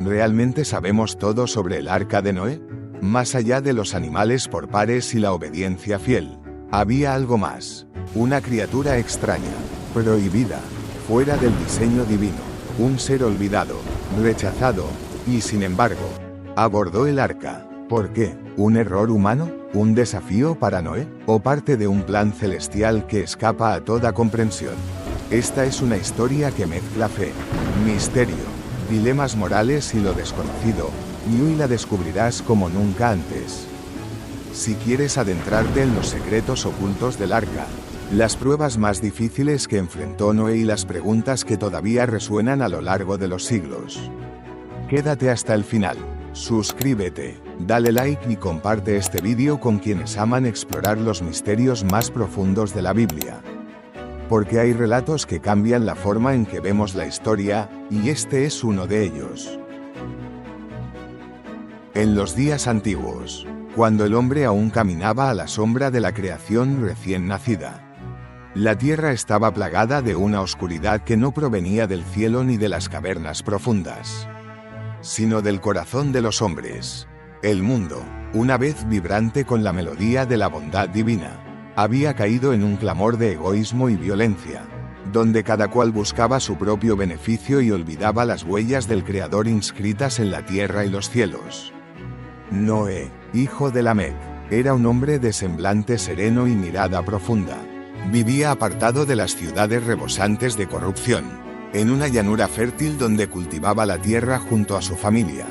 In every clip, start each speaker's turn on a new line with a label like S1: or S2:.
S1: ¿Realmente sabemos todo sobre el arca de Noé? Más allá de los animales por pares y la obediencia fiel, había algo más. Una criatura extraña, prohibida, fuera del diseño divino. Un ser olvidado, rechazado, y sin embargo, abordó el arca. ¿Por qué? ¿Un error humano? ¿Un desafío para Noé? ¿O parte de un plan celestial que escapa a toda comprensión? Esta es una historia que mezcla fe, misterio, dilemas morales y lo desconocido, y hoy la descubrirás como nunca antes. Si quieres adentrarte en los secretos ocultos del arca, las pruebas más difíciles que enfrentó Noé y las preguntas que todavía resuenan a lo largo de los siglos, quédate hasta el final. Suscríbete, dale like y comparte este vídeo con quienes aman explorar los misterios más profundos de la Biblia. Porque hay relatos que cambian la forma en que vemos la historia, y este es uno de ellos. En los días antiguos, cuando el hombre aún caminaba a la sombra de la creación recién nacida, la tierra estaba plagada de una oscuridad que no provenía del cielo ni de las cavernas profundas, sino del corazón de los hombres. El mundo, una vez vibrante con la melodía de la bondad divina, había caído en un clamor de egoísmo y violencia, donde cada cual buscaba su propio beneficio y olvidaba las huellas del Creador inscritas en la tierra y los cielos. Noé, hijo de Lamec, era un hombre de semblante sereno y mirada profunda. Vivía apartado de las ciudades rebosantes de corrupción, en una llanura fértil donde cultivaba la tierra junto a su familia.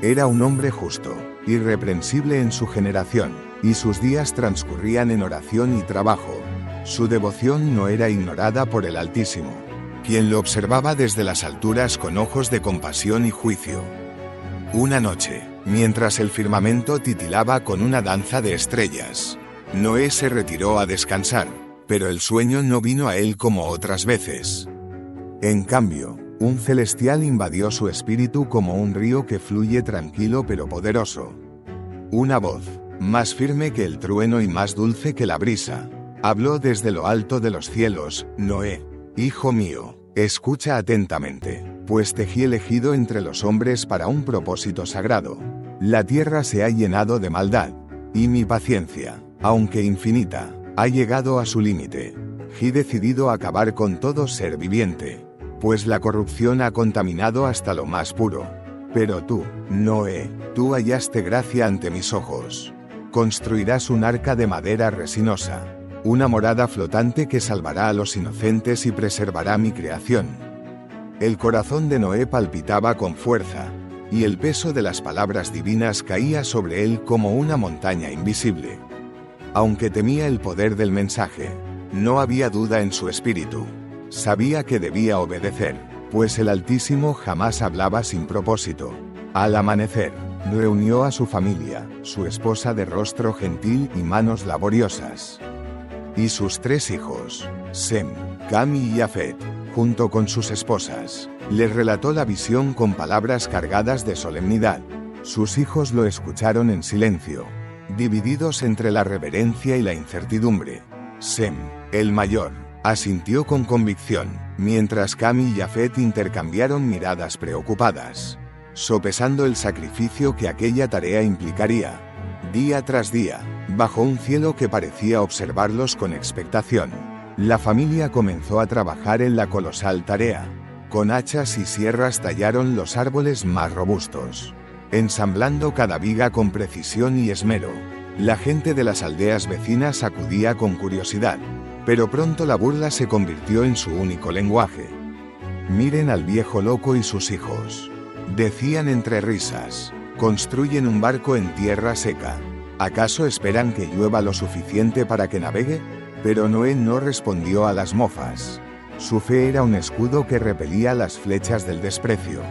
S1: Era un hombre justo, irreprensible en su generación, y sus días transcurrían en oración y trabajo. Su devoción no era ignorada por el Altísimo, quien lo observaba desde las alturas con ojos de compasión y juicio. Una noche, mientras el firmamento titilaba con una danza de estrellas, Noé se retiró a descansar, pero el sueño no vino a él como otras veces. En cambio, un celestial invadió su espíritu como un río que fluye tranquilo pero poderoso. Una voz, más firme que el trueno y más dulce que la brisa, habló desde lo alto de los cielos: Noé, hijo mío, escucha atentamente, pues te he elegido entre los hombres para un propósito sagrado. La tierra se ha llenado de maldad, y mi paciencia, aunque infinita, ha llegado a su límite. He decidido acabar con todo ser viviente, pues la corrupción ha contaminado hasta lo más puro. Pero tú, Noé, tú hallaste gracia ante mis ojos. Construirás un arca de madera resinosa, una morada flotante que salvará a los inocentes y preservará mi creación. El corazón de Noé palpitaba con fuerza, y el peso de las palabras divinas caía sobre él como una montaña invisible. Aunque temía el poder del mensaje, no había duda en su espíritu. Sabía que debía obedecer, pues el Altísimo jamás hablaba sin propósito. Al amanecer, reunió a su familia, su esposa de rostro gentil y manos laboriosas, y sus 3 hijos, Sem, Cam y Jafet, junto con sus esposas. Les relató la visión con palabras cargadas de solemnidad. Sus hijos lo escucharon en silencio, divididos entre la reverencia y la incertidumbre. Sem, el mayor, asintió con convicción, mientras Cam y Jafet intercambiaron miradas preocupadas, sopesando el sacrificio que aquella tarea implicaría. Día tras día, bajo un cielo que parecía observarlos con expectación, la familia comenzó a trabajar en la colosal tarea. Con hachas y sierras tallaron los árboles más robustos, ensamblando cada viga con precisión y esmero. La gente de las aldeas vecinas acudía con curiosidad, pero pronto la burla se convirtió en su único lenguaje. Miren al viejo loco y sus hijos, decían entre risas. Construyen un barco en tierra seca. ¿Acaso esperan que llueva lo suficiente para que navegue? Pero Noé no respondió a las mofas. Su fe era un escudo que repelía las flechas del desprecio.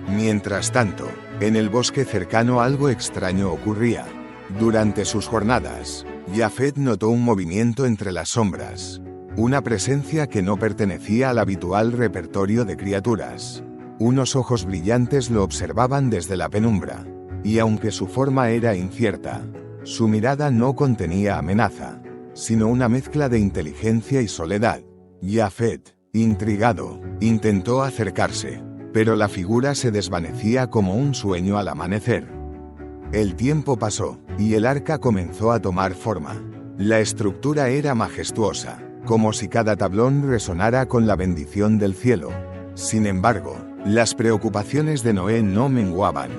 S1: Mientras tanto, en el bosque cercano algo extraño ocurría. Durante sus jornadas, Jafet notó un movimiento entre las sombras, una presencia que no pertenecía al habitual repertorio de criaturas. Unos ojos brillantes lo observaban desde la penumbra, y aunque su forma era incierta, su mirada no contenía amenaza, sino una mezcla de inteligencia y soledad. Jafet, intrigado, intentó acercarse, pero la figura se desvanecía como un sueño al amanecer. El tiempo pasó, y el arca comenzó a tomar forma. La estructura era majestuosa, como si cada tablón resonara con la bendición del cielo. Sin embargo, las preocupaciones de Noé no menguaban.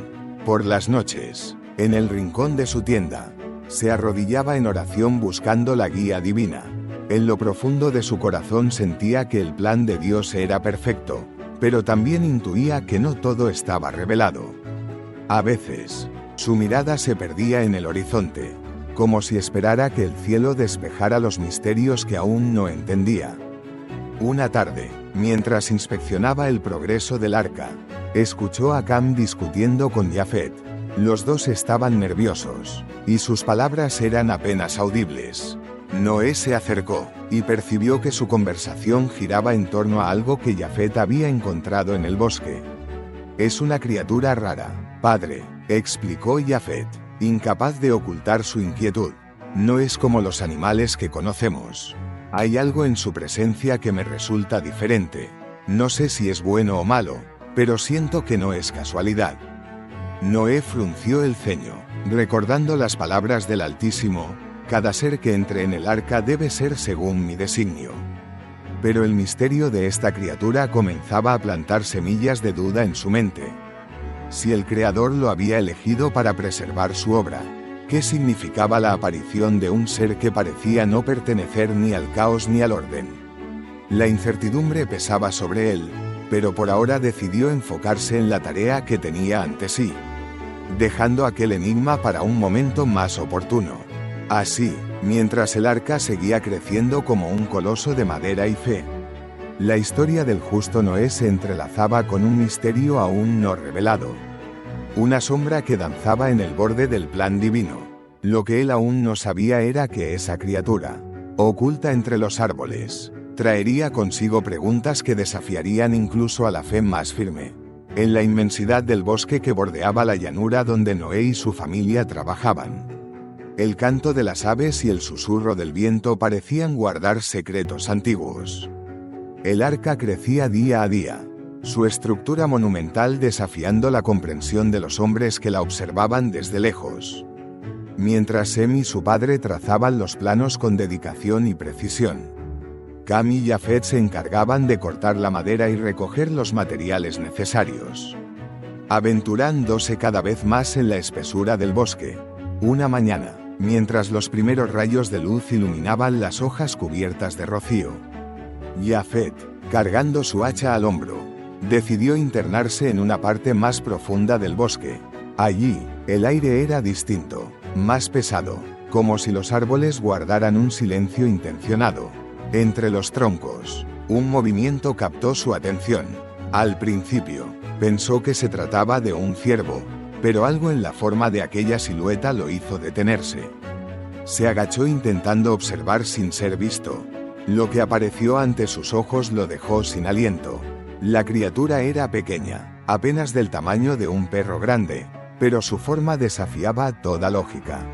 S1: Por las noches, en el rincón de su tienda, se arrodillaba en oración buscando la guía divina. En lo profundo de su corazón sentía que el plan de Dios era perfecto, pero también intuía que no todo estaba revelado. A veces, su mirada se perdía en el horizonte, como si esperara que el cielo despejara los misterios que aún no entendía. Una tarde, mientras inspeccionaba el progreso del arca, escuchó a Cam discutiendo con Jafet. Los dos estaban nerviosos, y sus palabras eran apenas audibles. Noé se acercó, y percibió que su conversación giraba en torno a algo que Jafet había encontrado en el bosque. «Es una criatura rara, padre», explicó Jafet, incapaz de ocultar su inquietud. «No es como los animales que conocemos. Hay algo en su presencia que me resulta diferente. No sé si es bueno o malo, pero siento que no es casualidad». Noé frunció el ceño, recordando las palabras del Altísimo: «Cada ser que entre en el arca debe ser según mi designio». Pero el misterio de esta criatura comenzaba a plantar semillas de duda en su mente. Si el Creador lo había elegido para preservar su obra, ¿qué significaba la aparición de un ser que parecía no pertenecer ni al caos ni al orden? La incertidumbre pesaba sobre él, pero por ahora decidió enfocarse en la tarea que tenía ante sí, dejando aquel enigma para un momento más oportuno. Así, mientras el arca seguía creciendo como un coloso de madera y fe, la historia del justo Noé se entrelazaba con un misterio aún no revelado. Una sombra que danzaba en el borde del plan divino. Lo que él aún no sabía era que esa criatura, oculta entre los árboles, traería consigo preguntas que desafiarían incluso a la fe más firme. En la inmensidad del bosque que bordeaba la llanura donde Noé y su familia trabajaban, el canto de las aves y el susurro del viento parecían guardar secretos antiguos. El arca crecía día a día, su estructura monumental desafiando la comprensión de los hombres que la observaban desde lejos. Mientras Sem y su padre trazaban los planos con dedicación y precisión, Cam y Jafet se encargaban de cortar la madera y recoger los materiales necesarios. Aventurándose cada vez más en la espesura del bosque, una mañana, mientras los primeros rayos de luz iluminaban las hojas cubiertas de rocío, Jafet, cargando su hacha al hombro, decidió internarse en una parte más profunda del bosque. Allí, el aire era distinto, más pesado, como si los árboles guardaran un silencio intencionado. Entre los troncos, un movimiento captó su atención. Al principio, pensó que se trataba de un ciervo, pero algo en la forma de aquella silueta lo hizo detenerse. Se agachó intentando observar sin ser visto. Lo que apareció ante sus ojos lo dejó sin aliento. La criatura era pequeña, apenas del tamaño de un perro grande, pero su forma desafiaba toda lógica.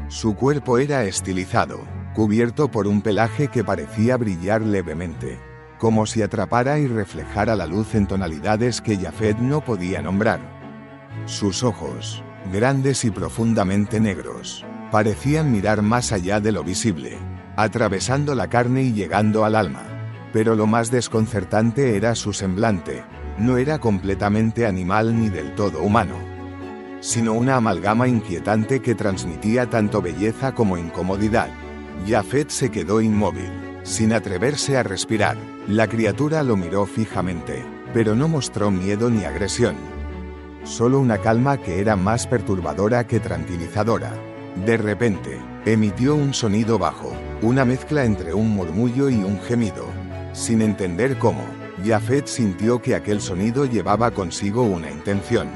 S1: Su cuerpo era estilizado, cubierto por un pelaje que parecía brillar levemente, como si atrapara y reflejara la luz en tonalidades que Jafet no podía nombrar. Sus ojos, grandes y profundamente negros, parecían mirar más allá de lo visible, atravesando la carne y llegando al alma. Pero lo más desconcertante era su semblante. No era completamente animal ni del todo humano, sino una amalgama inquietante que transmitía tanto belleza como incomodidad. Jafet se quedó inmóvil, sin atreverse a respirar. La criatura lo miró fijamente, pero no mostró miedo ni agresión. Solo una calma que era más perturbadora que tranquilizadora. De repente, emitió un sonido bajo, una mezcla entre un murmullo y un gemido. Sin entender cómo, Jafet sintió que aquel sonido llevaba consigo una intención,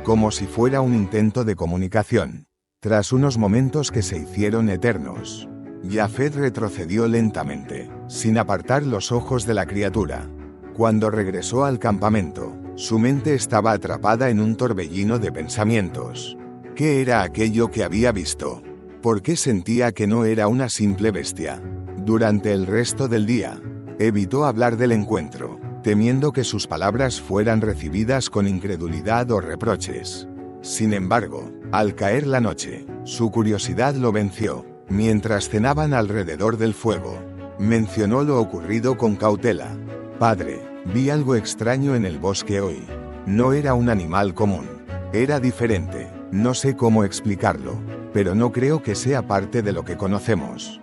S1: como si fuera un intento de comunicación. Tras unos momentos que se hicieron eternos, Jafet retrocedió lentamente, sin apartar los ojos de la criatura. Cuando regresó al campamento, su mente estaba atrapada en un torbellino de pensamientos. ¿Qué era aquello que había visto? ¿Por qué sentía que no era una simple bestia? Durante el resto del día, evitó hablar del encuentro, temiendo que sus palabras fueran recibidas con incredulidad o reproches. Sin embargo, al caer la noche, su curiosidad lo venció. Mientras cenaban alrededor del fuego, mencionó lo ocurrido con cautela. «Padre, vi algo extraño en el bosque hoy. No era un animal común. Era diferente. No sé cómo explicarlo, pero no creo que sea parte de lo que conocemos».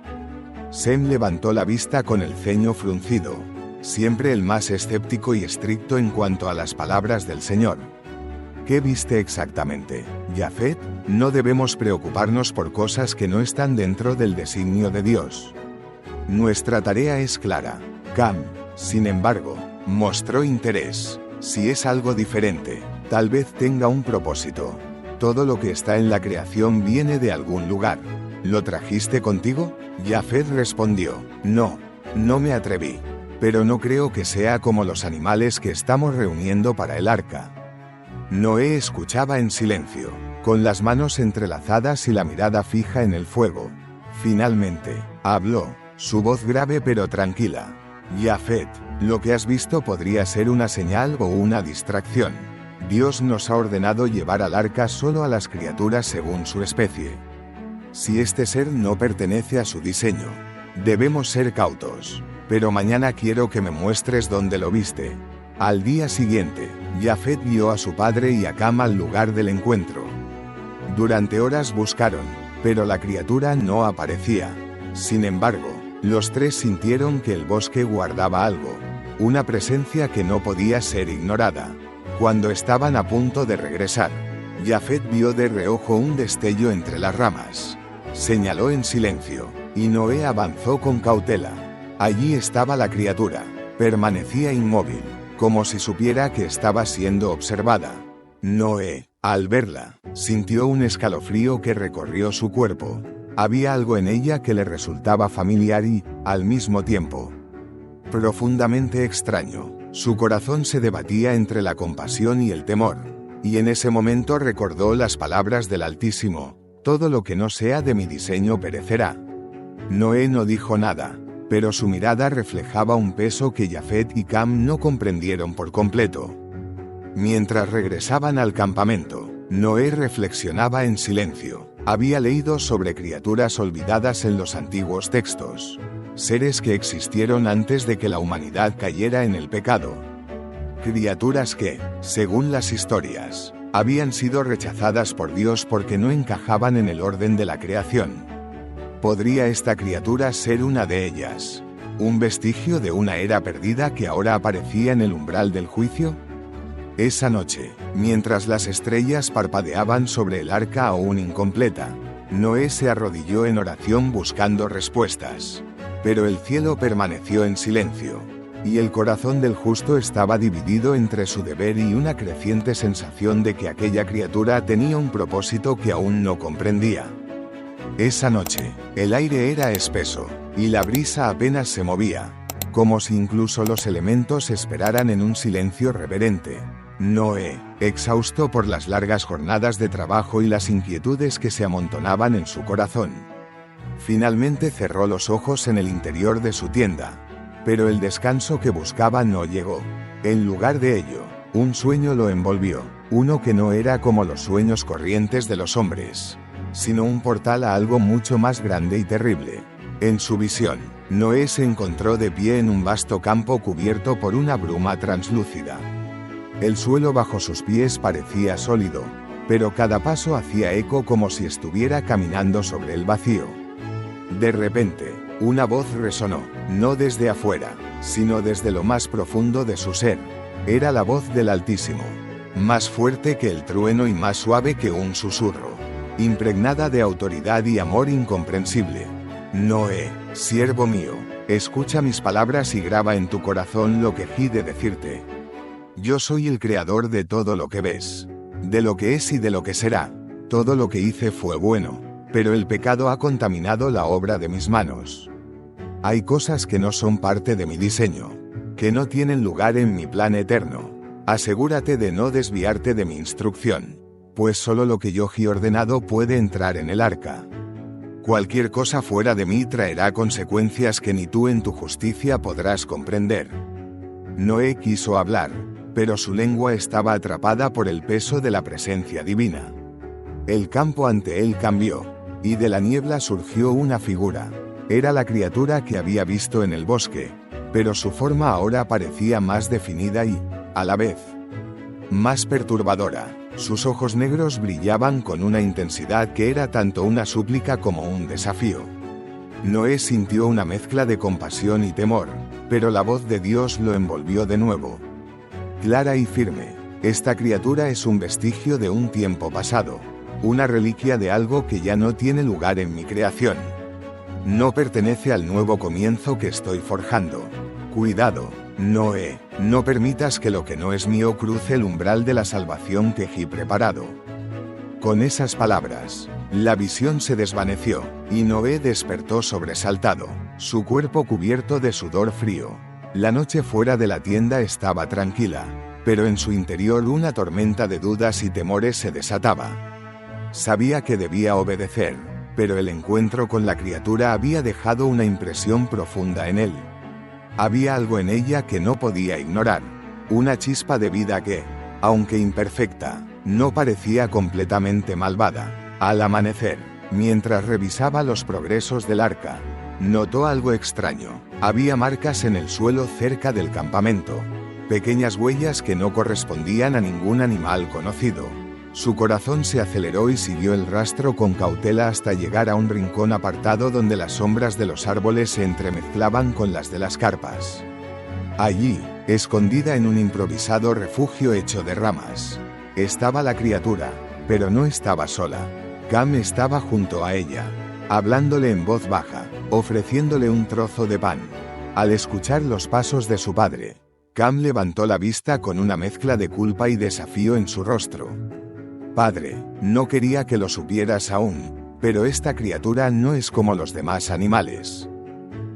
S1: Sem levantó la vista con el ceño fruncido, siempre el más escéptico y estricto en cuanto a las palabras del Señor. «¿Qué viste exactamente, Jafet? No debemos preocuparnos por cosas que no están dentro del designio de Dios. Nuestra tarea es clara». Cam, sin embargo, mostró interés. «Si es algo diferente, tal vez tenga un propósito. Todo lo que está en la creación viene de algún lugar. ¿Lo trajiste contigo?». Jafet respondió: «No, no me atreví. Pero no creo que sea como los animales que estamos reuniendo para el arca». Noé escuchaba en silencio, con las manos entrelazadas y la mirada fija en el fuego. Finalmente, habló, su voz grave pero tranquila: «Jafet, lo que has visto podría ser una señal o una distracción. Dios nos ha ordenado llevar al arca solo a las criaturas según su especie. Si este ser no pertenece a su diseño, debemos ser cautos. Pero mañana quiero que me muestres dónde lo viste». Al día siguiente, Jafet guió a su padre y a Cam al lugar del encuentro. Durante horas buscaron, pero la criatura no aparecía. Sin embargo, los tres sintieron que el bosque guardaba algo, una presencia que no podía ser ignorada. Cuando estaban a punto de regresar, Jafet vio de reojo un destello entre las ramas. Señaló en silencio, y Noé avanzó con cautela. Allí estaba la criatura. Permanecía inmóvil, como si supiera que estaba siendo observada. Noé, al verla, sintió un escalofrío que recorrió su cuerpo. Había algo en ella que le resultaba familiar y, al mismo tiempo, profundamente extraño. Su corazón se debatía entre la compasión y el temor. Y en ese momento recordó las palabras del Altísimo: «Todo lo que no sea de mi diseño perecerá». Noé no dijo nada, pero su mirada reflejaba un peso que Jafet y Cam no comprendieron por completo. Mientras regresaban al campamento, Noé reflexionaba en silencio. Había leído sobre criaturas olvidadas en los antiguos textos, seres que existieron antes de que la humanidad cayera en el pecado. Criaturas que, según las historias, habían sido rechazadas por Dios porque no encajaban en el orden de la creación. ¿Podría esta criatura ser una de ellas? ¿Un vestigio de una era perdida que ahora aparecía en el umbral del juicio? Esa noche, mientras las estrellas parpadeaban sobre el arca aún incompleta, Noé se arrodilló en oración buscando respuestas. Pero el cielo permaneció en silencio, y el corazón del justo estaba dividido entre su deber y una creciente sensación de que aquella criatura tenía un propósito que aún no comprendía. Esa noche, el aire era espeso, y la brisa apenas se movía, como si incluso los elementos esperaran en un silencio reverente. Noé, exhausto por las largas jornadas de trabajo y las inquietudes que se amontonaban en su corazón, finalmente cerró los ojos en el interior de su tienda. Pero el descanso que buscaba no llegó. En lugar de ello, un sueño lo envolvió, uno que no era como los sueños corrientes de los hombres, sino un portal a algo mucho más grande y terrible. En su visión, Noé se encontró de pie en un vasto campo cubierto por una bruma translúcida. El suelo bajo sus pies parecía sólido, pero cada paso hacía eco como si estuviera caminando sobre el vacío. De repente, una voz resonó, no desde afuera, sino desde lo más profundo de su ser. Era la voz del Altísimo, más fuerte que el trueno y más suave que un susurro, impregnada de autoridad y amor incomprensible. Noé, siervo mío, escucha mis palabras y graba en tu corazón lo que he de decirte. Yo soy el creador de todo lo que ves, de lo que es y de lo que será. Todo lo que hice fue bueno, pero el pecado ha contaminado la obra de mis manos. Hay cosas que no son parte de mi diseño, que no tienen lugar en mi plan eterno. Asegúrate de no desviarte de mi instrucción, pues solo lo que yo he ordenado puede entrar en el arca. Cualquier cosa fuera de mí traerá consecuencias que ni tú en tu justicia podrás comprender. Noé quiso hablar, pero su lengua estaba atrapada por el peso de la presencia divina. El campo ante él cambió, y de la niebla surgió una figura. Era la criatura que había visto en el bosque, pero su forma ahora parecía más definida y, a la vez, más perturbadora. Sus ojos negros brillaban con una intensidad que era tanto una súplica como un desafío. Noé sintió una mezcla de compasión y temor, pero la voz de Dios lo envolvió de nuevo. Clara y firme, esta criatura es un vestigio de un tiempo pasado, una reliquia de algo que ya no tiene lugar en mi creación. No pertenece al nuevo comienzo que estoy forjando. Cuidado, Noé, no permitas que lo que no es mío cruce el umbral de la salvación que he preparado. Con esas palabras, la visión se desvaneció, y Noé despertó sobresaltado, su cuerpo cubierto de sudor frío. La noche fuera de la tienda estaba tranquila, pero en su interior una tormenta de dudas y temores se desataba. Sabía que debía obedecer, pero el encuentro con la criatura había dejado una impresión profunda en él. Había algo en ella que no podía ignorar, una chispa de vida que, aunque imperfecta, no parecía completamente malvada. Al amanecer, mientras revisaba los progresos del arca, notó algo extraño. Había marcas en el suelo cerca del campamento, pequeñas huellas que no correspondían a ningún animal conocido. Su corazón se aceleró y siguió el rastro con cautela hasta llegar a un rincón apartado donde las sombras de los árboles se entremezclaban con las de las carpas. Allí, escondida en un improvisado refugio hecho de ramas, estaba la criatura, pero no estaba sola. Cam estaba junto a ella, hablándole en voz baja, ofreciéndole un trozo de pan. Al escuchar los pasos de su padre, Cam levantó la vista con una mezcla de culpa y desafío en su rostro. Padre, no quería que lo supieras aún, pero esta criatura no es como los demás animales.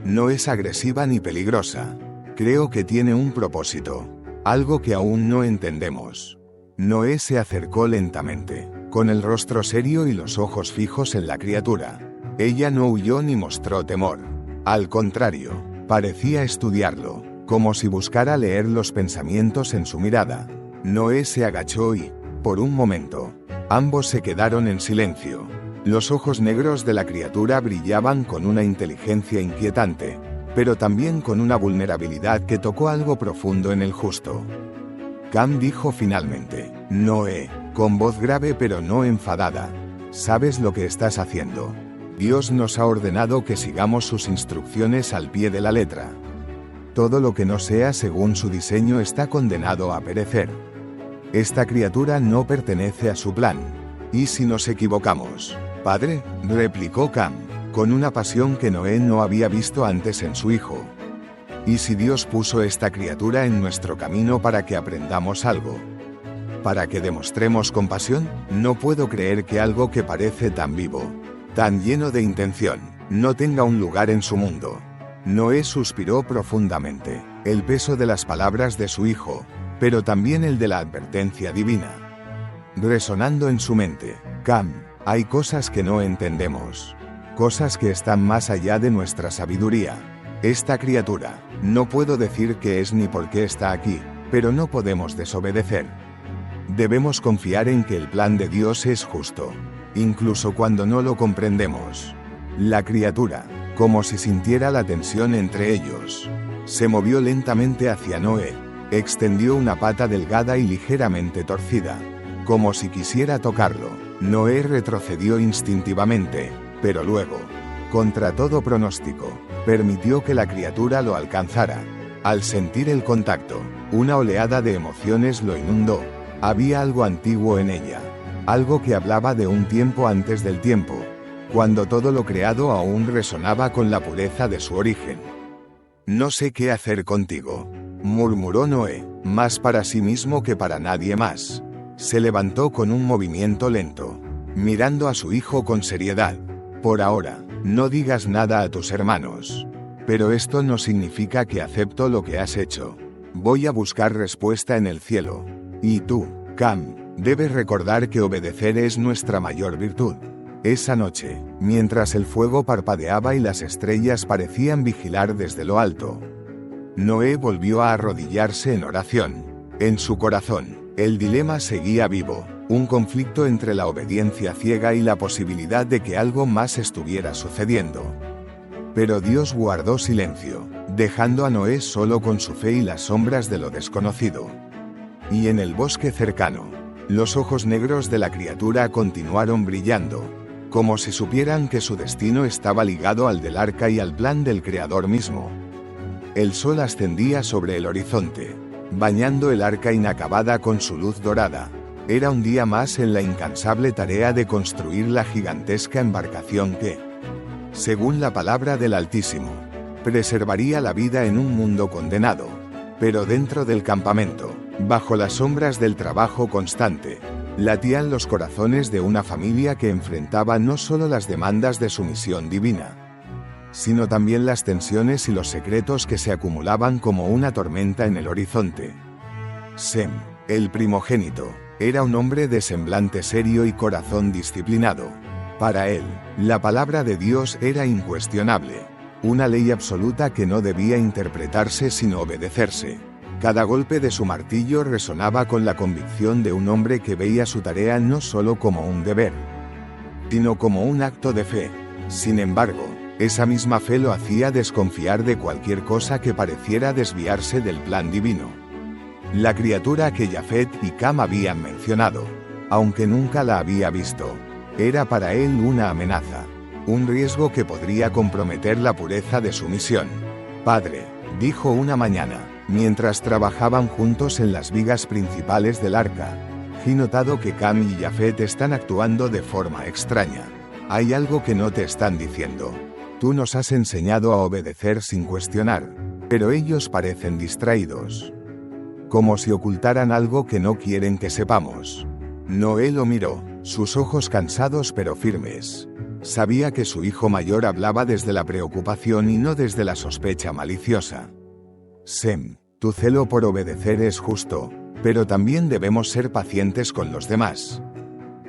S1: No es agresiva ni peligrosa. Creo que tiene un propósito, algo que aún no entendemos. Noé se acercó lentamente, con el rostro serio y los ojos fijos en la criatura. Ella no huyó ni mostró temor. Al contrario, parecía estudiarlo, como si buscara leer los pensamientos en su mirada. Noé se agachó y, por un momento, ambos se quedaron en silencio. Los ojos negros de la criatura brillaban con una inteligencia inquietante, pero también con una vulnerabilidad que tocó algo profundo en el justo. Cam dijo finalmente, Noé, con voz grave pero no enfadada, ¿sabes lo que estás haciendo? Dios nos ha ordenado que sigamos sus instrucciones al pie de la letra. Todo lo que no sea según su diseño está condenado a perecer. Esta criatura no pertenece a su plan. ¿Y si nos equivocamos? Padre, replicó Cam, con una pasión que Noé no había visto antes en su hijo. ¿Y si Dios puso esta criatura en nuestro camino para que aprendamos algo? ¿Para que demostremos compasión? No puedo creer que algo que parece tan vivo, tan lleno de intención, no tenga un lugar en su mundo. Noé suspiró profundamente, el peso de las palabras de su hijo, pero también el de la advertencia divina, resonando en su mente. Cam, hay cosas que no entendemos, cosas que están más allá de nuestra sabiduría. Esta criatura, no puedo decir qué es ni por qué está aquí, pero no podemos desobedecer. Debemos confiar en que el plan de Dios es justo, incluso cuando no lo comprendemos. La criatura, como si sintiera la tensión entre ellos, se movió lentamente hacia Noé. Extendió una pata delgada y ligeramente torcida, como si quisiera tocarlo. Noé retrocedió instintivamente, pero luego, contra todo pronóstico, permitió que la criatura lo alcanzara. Al sentir el contacto, una oleada de emociones lo inundó. Había algo antiguo en ella, algo que hablaba de un tiempo antes del tiempo, cuando todo lo creado aún resonaba con la pureza de su origen. No sé qué hacer contigo, murmuró Noé, más para sí mismo que para nadie más. Se levantó con un movimiento lento, mirando a su hijo con seriedad. Por ahora, no digas nada a tus hermanos. Pero esto no significa que acepto lo que has hecho. Voy a buscar respuesta en el cielo. Y tú, Cam, debes recordar que obedecer es nuestra mayor virtud. Esa noche, mientras el fuego parpadeaba y las estrellas parecían vigilar desde lo alto, Noé volvió a arrodillarse en oración. En su corazón, el dilema seguía vivo, un conflicto entre la obediencia ciega y la posibilidad de que algo más estuviera sucediendo. Pero Dios guardó silencio, dejando a Noé solo con su fe y las sombras de lo desconocido. Y en el bosque cercano, los ojos negros de la criatura continuaron brillando, como si supieran que su destino estaba ligado al del arca y al plan del Creador mismo. El sol ascendía sobre el horizonte, bañando el arca inacabada con su luz dorada. Era un día más en la incansable tarea de construir la gigantesca embarcación que, según la palabra del Altísimo, preservaría la vida en un mundo condenado. Pero dentro del campamento, bajo las sombras del trabajo constante, latían los corazones de una familia que enfrentaba no solo las demandas de su misión divina, sino también las tensiones y los secretos que se acumulaban como una tormenta en el horizonte. Sem, el primogénito, era un hombre de semblante serio y corazón disciplinado. Para él, la palabra de Dios era incuestionable, una ley absoluta que no debía interpretarse sino obedecerse. Cada golpe de su martillo resonaba con la convicción de un hombre que veía su tarea no solo como un deber, sino como un acto de fe. Sin embargo, esa misma fe lo hacía desconfiar de cualquier cosa que pareciera desviarse del plan divino. La criatura que Jafet y Cam habían mencionado, aunque nunca la había visto, era para él una amenaza, un riesgo que podría comprometer la pureza de su misión. Padre, dijo una mañana, mientras trabajaban juntos en las vigas principales del arca, he notado que Cam y Jafet están actuando de forma extraña. Hay algo que no te están diciendo. Tú nos has enseñado a obedecer sin cuestionar, pero ellos parecen distraídos, como si ocultaran algo que no quieren que sepamos. Noé lo miró, sus ojos cansados pero firmes. Sabía que su hijo mayor hablaba desde la preocupación y no desde la sospecha maliciosa. Sem, tu celo por obedecer es justo, pero también debemos ser pacientes con los demás.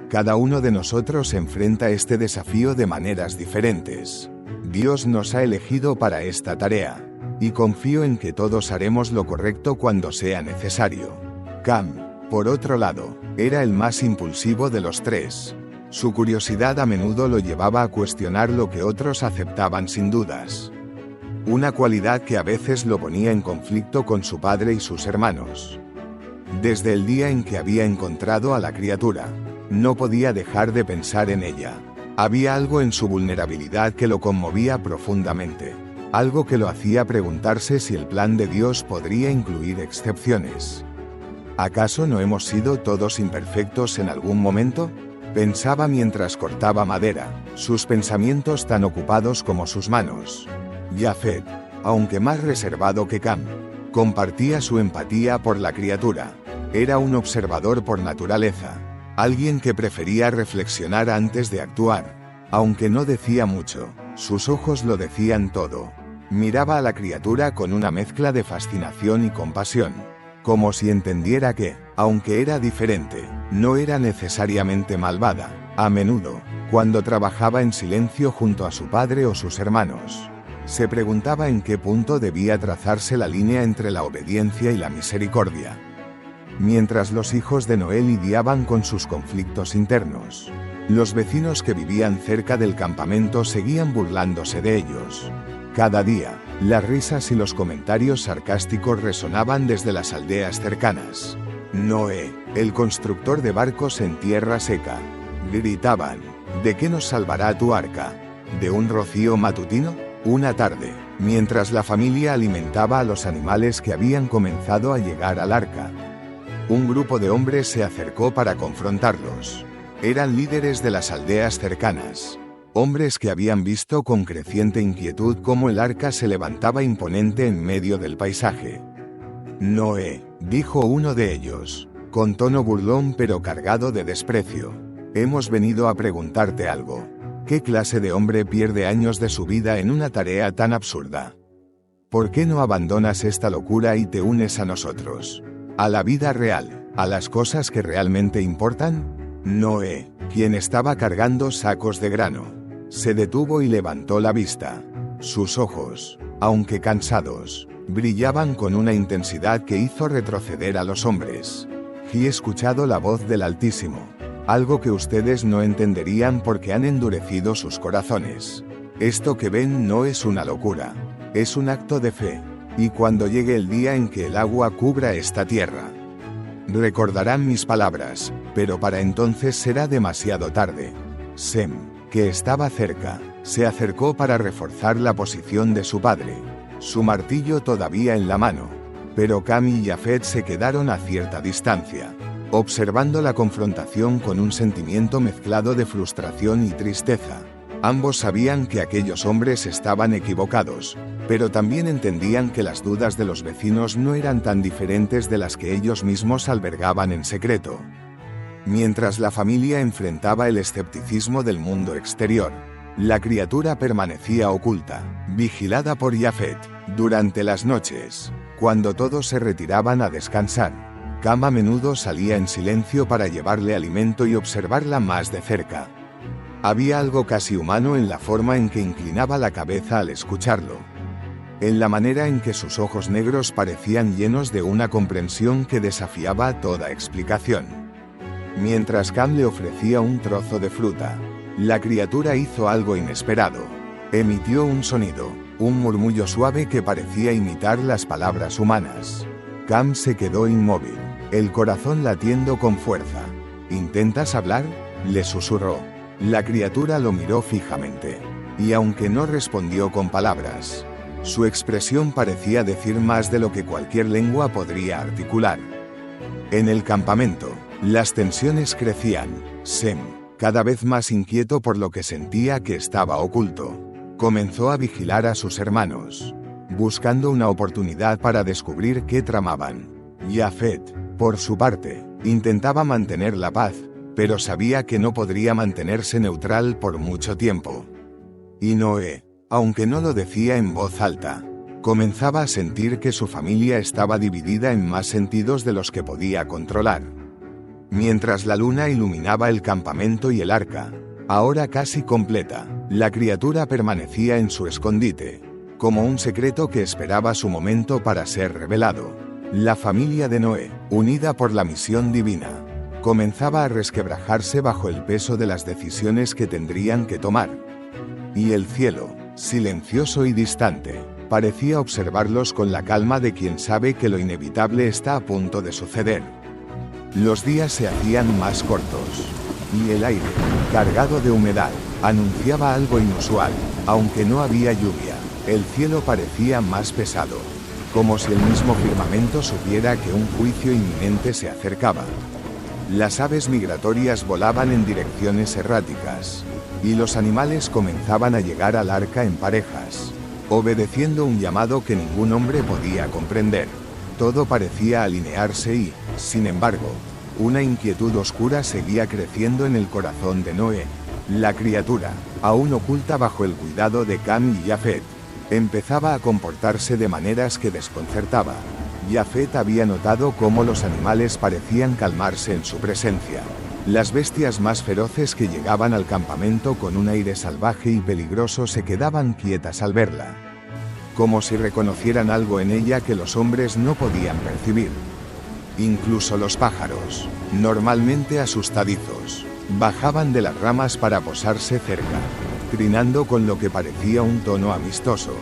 S1: Cada uno de nosotros enfrenta este desafío de maneras diferentes. Dios nos ha elegido para esta tarea, y confío en que todos haremos lo correcto cuando sea necesario. Cam, por otro lado, era el más impulsivo de los tres. Su curiosidad a menudo lo llevaba a cuestionar lo que otros aceptaban sin dudas. Una cualidad que a veces lo ponía en conflicto con su padre y sus hermanos. Desde el día en que había encontrado a la criatura, no podía dejar de pensar en ella. Había algo en su vulnerabilidad que lo conmovía profundamente, algo que lo hacía preguntarse si el plan de Dios podría incluir excepciones. ¿Acaso no hemos sido todos imperfectos en algún momento? Pensaba mientras cortaba madera, sus pensamientos tan ocupados como sus manos. Jafet, aunque más reservado que Cam, compartía su empatía por la criatura. Era un observador por naturaleza, alguien que prefería reflexionar antes de actuar. Aunque no decía mucho, sus ojos lo decían todo. Miraba a la criatura con una mezcla de fascinación y compasión, como si entendiera que, aunque era diferente, no era necesariamente malvada. A menudo, cuando trabajaba en silencio junto a su padre o sus hermanos, se preguntaba en qué punto debía trazarse la línea entre la obediencia y la misericordia. Mientras los hijos de Noé lidiaban con sus conflictos internos, los vecinos que vivían cerca del campamento seguían burlándose de ellos. Cada día, las risas y los comentarios sarcásticos resonaban desde las aldeas cercanas. Noé, el constructor de barcos en tierra seca, gritaban, ¿de qué nos salvará tu arca? ¿De un rocío matutino? Una tarde, mientras la familia alimentaba a los animales que habían comenzado a llegar al arca, un grupo de hombres se acercó para confrontarlos. Eran líderes de las aldeas cercanas, hombres que habían visto con creciente inquietud cómo el arca se levantaba imponente en medio del paisaje. Noé, dijo uno de ellos, con tono burlón pero cargado de desprecio, hemos venido a preguntarte algo. ¿Qué clase de hombre pierde años de su vida en una tarea tan absurda? ¿Por qué no abandonas esta locura y te unes a nosotros? A la vida real, a las cosas que realmente importan. Noé, quien estaba cargando sacos de grano, se detuvo y levantó la vista. Sus ojos, aunque cansados, Brillaban con una intensidad que hizo retroceder a los hombres. He escuchado la voz del Altísimo. Algo que ustedes no entenderían porque han endurecido sus corazones. Esto que ven no es una locura. Es un acto de fe. Y cuando llegue el día en que el agua cubra esta tierra, recordarán mis palabras, pero para entonces será demasiado tarde. Sem, que estaba cerca, se acercó para reforzar la posición de su padre, su martillo todavía en la mano, pero Cam y Jafet se quedaron a cierta distancia, observando la confrontación con un sentimiento mezclado de frustración y tristeza. Ambos sabían que aquellos hombres estaban equivocados, pero también entendían que las dudas de los vecinos no eran tan diferentes de las que ellos mismos albergaban en secreto. Mientras la familia enfrentaba el escepticismo del mundo exterior, la criatura permanecía oculta, vigilada por Jafet. Durante las noches, cuando todos se retiraban a descansar, Cam a menudo salía en silencio para llevarle alimento y observarla más de cerca. Había algo casi humano en la forma en que inclinaba la cabeza al escucharlo, en la manera en que sus ojos negros parecían llenos de una comprensión que desafiaba toda explicación. Mientras Cam le ofrecía un trozo de fruta, la criatura hizo algo inesperado. Emitió un sonido, un murmullo suave que parecía imitar las palabras humanas. Cam se quedó inmóvil, el corazón latiendo con fuerza. ¿Intentas hablar?, le susurró. La criatura lo miró fijamente, y aunque no respondió con palabras, su expresión parecía decir más de lo que cualquier lengua podría articular. En el campamento, las tensiones crecían. Sem, cada vez más inquieto por lo que sentía que estaba oculto, comenzó a vigilar a sus hermanos, buscando una oportunidad para descubrir qué tramaban. Jafet, por su parte, intentaba mantener la paz, pero sabía que no podría mantenerse neutral por mucho tiempo. Y Noé, aunque no lo decía en voz alta, comenzaba a sentir que su familia estaba dividida en más sentidos de los que podía controlar. Mientras la luna iluminaba el campamento y el arca, ahora casi completa, la criatura permanecía en su escondite, como un secreto que esperaba su momento para ser revelado. La familia de Noé, unida por la misión divina, comenzaba a resquebrajarse bajo el peso de las decisiones que tendrían que tomar. Y el cielo, silencioso y distante, parecía observarlos con la calma de quien sabe que lo inevitable está a punto de suceder. Los días se hacían más cortos, y el aire, cargado de humedad, anunciaba algo inusual. Aunque no había lluvia, el cielo parecía más pesado, como si el mismo firmamento supiera que un juicio inminente se acercaba. Las aves migratorias volaban en direcciones erráticas, y los animales comenzaban a llegar al arca en parejas, obedeciendo un llamado que ningún hombre podía comprender. Todo parecía alinearse y, sin embargo, una inquietud oscura seguía creciendo en el corazón de Noé. La criatura, aún oculta bajo el cuidado de Cam y Jafet, empezaba a comportarse de maneras que desconcertaba. Jafet había notado cómo los animales parecían calmarse en su presencia. Las bestias más feroces que llegaban al campamento con un aire salvaje y peligroso se quedaban quietas al verla, como si reconocieran algo en ella que los hombres no podían percibir. Incluso los pájaros, normalmente asustadizos, bajaban de las ramas para posarse cerca, trinando con lo que parecía un tono amistoso.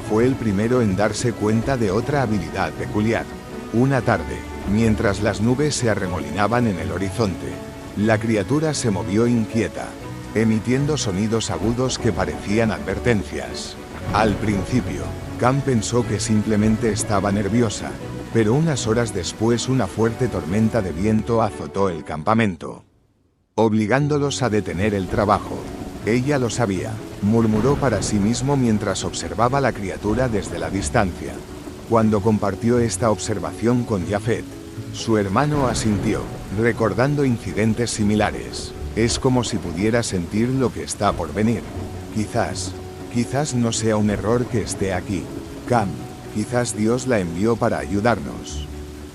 S1: Fue el primero en darse cuenta de otra habilidad peculiar. Una tarde, mientras las nubes se arremolinaban en el horizonte, la criatura se movió inquieta, emitiendo sonidos agudos que parecían advertencias. Al principio, Cam pensó que simplemente estaba nerviosa, pero unas horas después una fuerte tormenta de viento azotó el campamento, obligándolos a detener el trabajo. Ella lo sabía, murmuró para sí mismo mientras observaba la criatura desde la distancia. Cuando compartió esta observación con Jafet, su hermano asintió, recordando incidentes similares. Es como si pudiera sentir lo que está por venir. Quizás no sea un error que esté aquí. Cam, quizás Dios la envió para ayudarnos.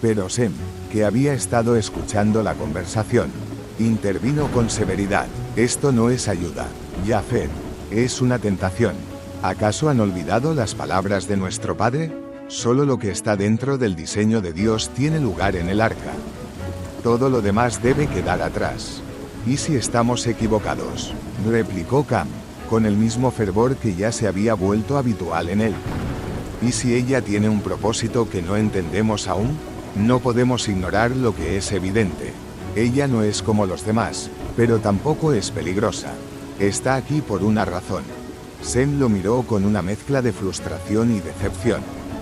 S1: Pero Sem, que había estado escuchando la conversación, intervino con severidad. Esto no es ayuda, Jafet, es una tentación. ¿Acaso han olvidado las palabras de nuestro padre? Solo lo que está dentro del diseño de Dios tiene lugar en el arca. Todo lo demás debe quedar atrás. ¿Y si estamos equivocados?, replicó Cam, con el mismo fervor que ya se había vuelto habitual en él. ¿Y si ella tiene un propósito que no entendemos aún? No podemos ignorar lo que es evidente. Ella no es como los demás, pero tampoco es peligrosa. Está aquí por una razón. Sem lo miró con una mezcla de frustración y decepción.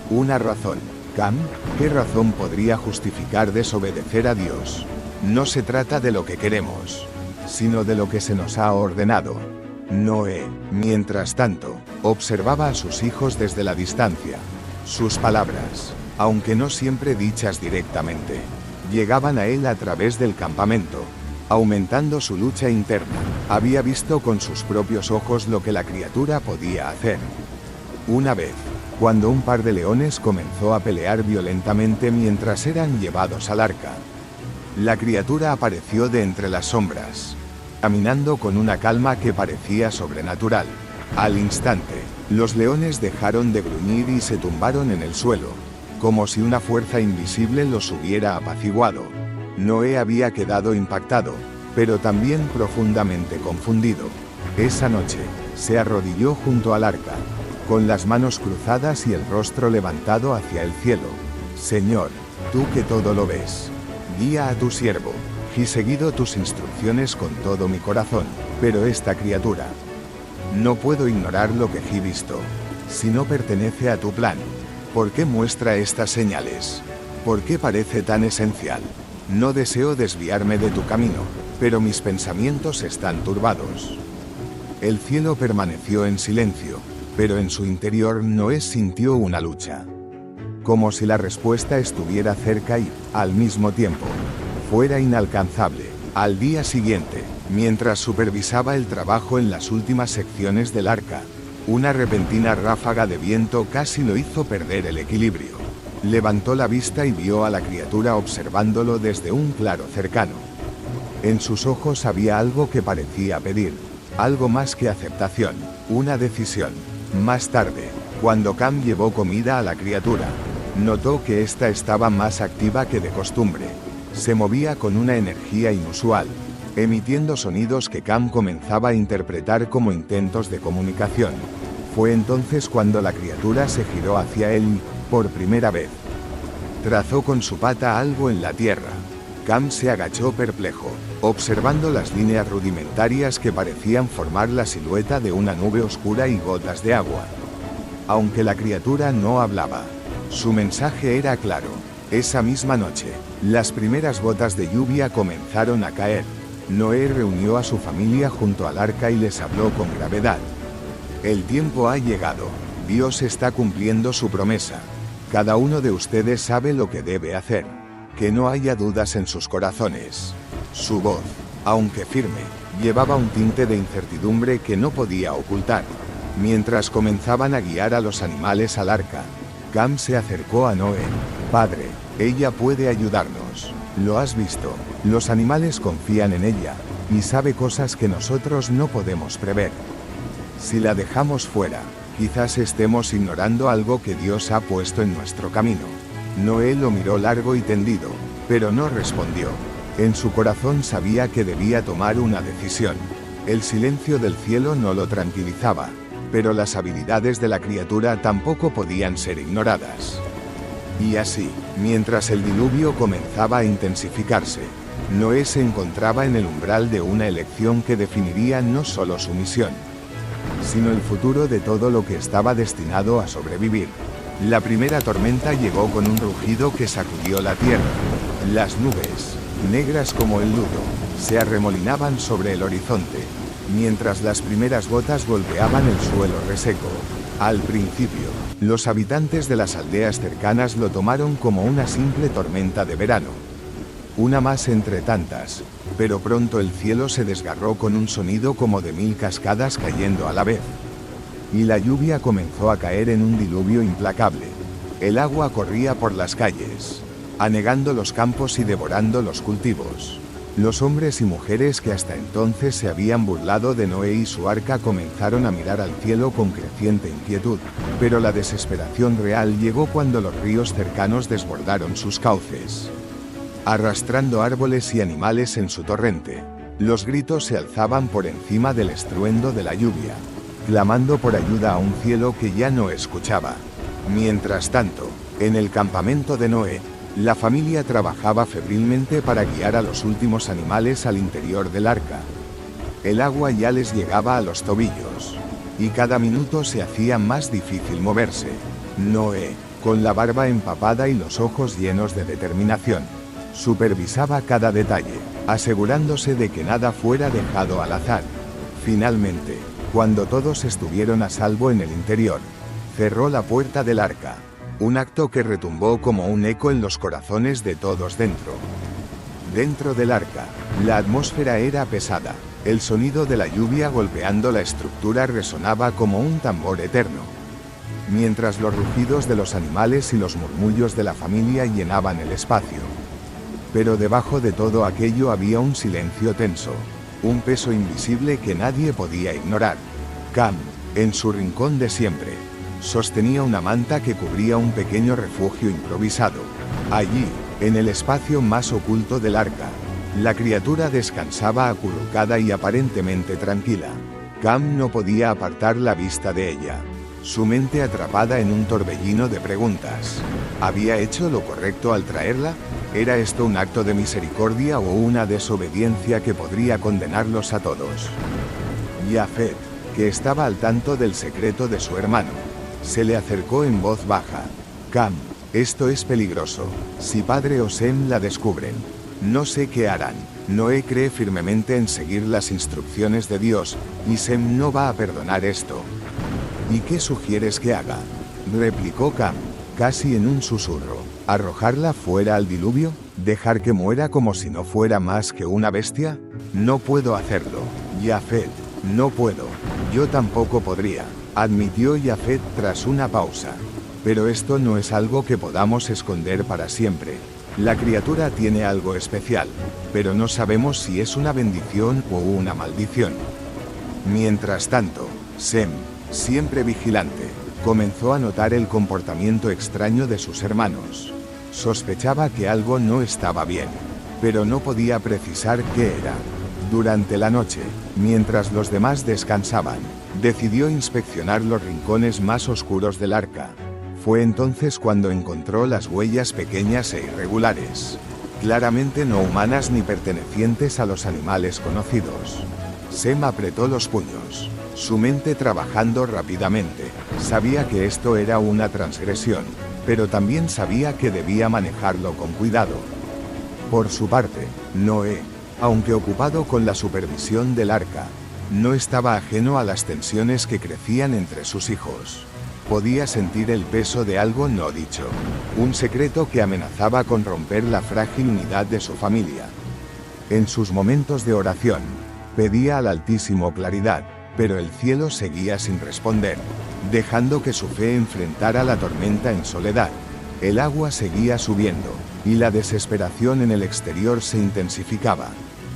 S1: Una razón. Cam, ¿qué razón podría justificar desobedecer a Dios? No se trata de lo que queremos, sino de lo que se nos ha ordenado. Noé, mientras tanto, observaba a sus hijos desde la distancia. Sus palabras, aunque no siempre dichas directamente, llegaban a él a través del campamento, aumentando su lucha interna. Había visto con sus propios ojos lo que la criatura podía hacer. Una vez, cuando un par de leones comenzó a pelear violentamente mientras eran llevados al arca, la criatura apareció de entre las sombras, caminando con una calma que parecía sobrenatural. Al instante, los leones dejaron de gruñir y se tumbaron en el suelo, como si una fuerza invisible los hubiera apaciguado. Noé había quedado impactado, pero también profundamente confundido. Esa noche, se arrodilló junto al arca, con las manos cruzadas y el rostro levantado hacia el cielo. Señor, tú que todo lo ves, guía a tu siervo. He seguido tus instrucciones con todo mi corazón, pero esta criatura, no puedo ignorar lo que he visto. Si no pertenece a tu plan, ¿por qué muestra estas señales? ¿Por qué parece tan esencial? No deseo desviarme de tu camino, pero mis pensamientos están turbados. El cielo permaneció en silencio, pero en su interior Noé sintió una lucha. Como si la respuesta estuviera cerca y, al mismo tiempo, fuera inalcanzable. Al día siguiente, mientras supervisaba el trabajo en las últimas secciones del arca, una repentina ráfaga de viento casi lo hizo perder el equilibrio. Levantó la vista y vio a la criatura observándolo desde un claro cercano. En sus ojos había algo que parecía pedir, algo más que aceptación, una decisión. Más tarde, cuando Cam llevó comida a la criatura, notó que ésta estaba más activa que de costumbre. Se movía con una energía inusual, emitiendo sonidos que Cam comenzaba a interpretar como intentos de comunicación. Fue entonces cuando la criatura se giró hacia él y, por primera vez, trazó con su pata algo en la tierra. Cam se agachó perplejo, observando las líneas rudimentarias que parecían formar la silueta de una nube oscura y gotas de agua. Aunque la criatura no hablaba, su mensaje era claro. Esa misma noche, las primeras gotas de lluvia comenzaron a caer. Noé reunió a su familia junto al arca y les habló con gravedad. El tiempo ha llegado. Dios está cumpliendo su promesa. Cada uno de ustedes sabe lo que debe hacer. Que no haya dudas en sus corazones. Su voz, aunque firme, llevaba un tinte de incertidumbre que no podía ocultar. Mientras comenzaban a guiar a los animales al arca, Cam se acercó a Noé. Padre, ella puede ayudarnos. Lo has visto. Los animales confían en ella, y sabe cosas que nosotros no podemos prever. Si la dejamos fuera, quizás estemos ignorando algo que Dios ha puesto en nuestro camino. Noé lo miró largo y tendido, pero no respondió. En su corazón sabía que debía tomar una decisión. El silencio del cielo no lo tranquilizaba, pero las habilidades de la criatura tampoco podían ser ignoradas. Y así, mientras el diluvio comenzaba a intensificarse, Noé se encontraba en el umbral de una elección que definiría no solo su misión, sino el futuro de todo lo que estaba destinado a sobrevivir. La primera tormenta llegó con un rugido que sacudió la tierra. Las nubes, negras como el luto, se arremolinaban sobre el horizonte, mientras las primeras gotas golpeaban el suelo reseco. Al principio, los habitantes de las aldeas cercanas lo tomaron como una simple tormenta de verano. Una más entre tantas, pero pronto el cielo se desgarró con un sonido como de 1000 cascadas cayendo a la vez. Y la lluvia comenzó a caer en un diluvio implacable. El agua corría por las calles, anegando los campos y devorando los cultivos. Los hombres y mujeres que hasta entonces se habían burlado de Noé y su arca comenzaron a mirar al cielo con creciente inquietud, pero la desesperación real llegó cuando los ríos cercanos desbordaron sus cauces, arrastrando árboles y animales en su torrente. Los gritos se alzaban por encima del estruendo de la lluvia, clamando por ayuda a un cielo que ya no escuchaba. Mientras tanto, en el campamento de Noé, la familia trabajaba febrilmente para guiar a los últimos animales al interior del arca. El agua ya les llegaba a los tobillos, y cada minuto se hacía más difícil moverse. Noé, con la barba empapada y los ojos llenos de determinación, supervisaba cada detalle, asegurándose de que nada fuera dejado al azar. Finalmente, cuando todos estuvieron a salvo en el interior, cerró la puerta del arca. Un acto que retumbó como un eco en los corazones de todos dentro. Dentro del arca, la atmósfera era pesada. El sonido de la lluvia golpeando la estructura resonaba como un tambor eterno, mientras los rugidos de los animales y los murmullos de la familia llenaban el espacio. Pero debajo de todo aquello había un silencio tenso, un peso invisible que nadie podía ignorar. Cam, en su rincón de siempre, sostenía una manta que cubría un pequeño refugio improvisado. Allí, en el espacio más oculto del arca, la criatura descansaba acurrucada y aparentemente tranquila. Cam no podía apartar la vista de ella, su mente atrapada en un torbellino de preguntas. ¿Había hecho lo correcto al traerla? ¿Era esto un acto de misericordia o una desobediencia que podría condenarlos a todos? Jafet, que estaba al tanto del secreto de su hermano, se le acercó en voz baja. Cam, esto es peligroso. Si padre o Sem la descubren, no sé qué harán. Noé cree firmemente en seguir las instrucciones de Dios, y Sem no va a perdonar esto. ¿Y qué sugieres que haga?, replicó Cam, casi en un susurro. ¿Arrojarla fuera al diluvio? ¿Dejar que muera como si no fuera más que una bestia? No puedo hacerlo. Jafet, no puedo. Yo tampoco podría, admitió Jafet tras una pausa. Pero esto no es algo que podamos esconder para siempre. La criatura tiene algo especial, pero no sabemos si es una bendición o una maldición. Mientras tanto, Sem, siempre vigilante, comenzó a notar el comportamiento extraño de sus hermanos. Sospechaba que algo no estaba bien, pero no podía precisar qué era. Durante la noche, mientras los demás descansaban, decidió inspeccionar los rincones más oscuros del arca. Fue entonces cuando encontró las huellas pequeñas e irregulares, claramente no humanas ni pertenecientes a los animales conocidos. Sem apretó los puños, su mente trabajando rápidamente. Sabía que esto era una transgresión, pero también sabía que debía manejarlo con cuidado. Por su parte, Noé, aunque ocupado con la supervisión del arca, no estaba ajeno a las tensiones que crecían entre sus hijos. Podía sentir el peso de algo no dicho, un secreto que amenazaba con romper la frágil unidad de su familia. En sus momentos de oración, pedía al Altísimo claridad, pero el cielo seguía sin responder, dejando que su fe enfrentara la tormenta en soledad. El agua seguía subiendo, y la desesperación en el exterior se intensificaba.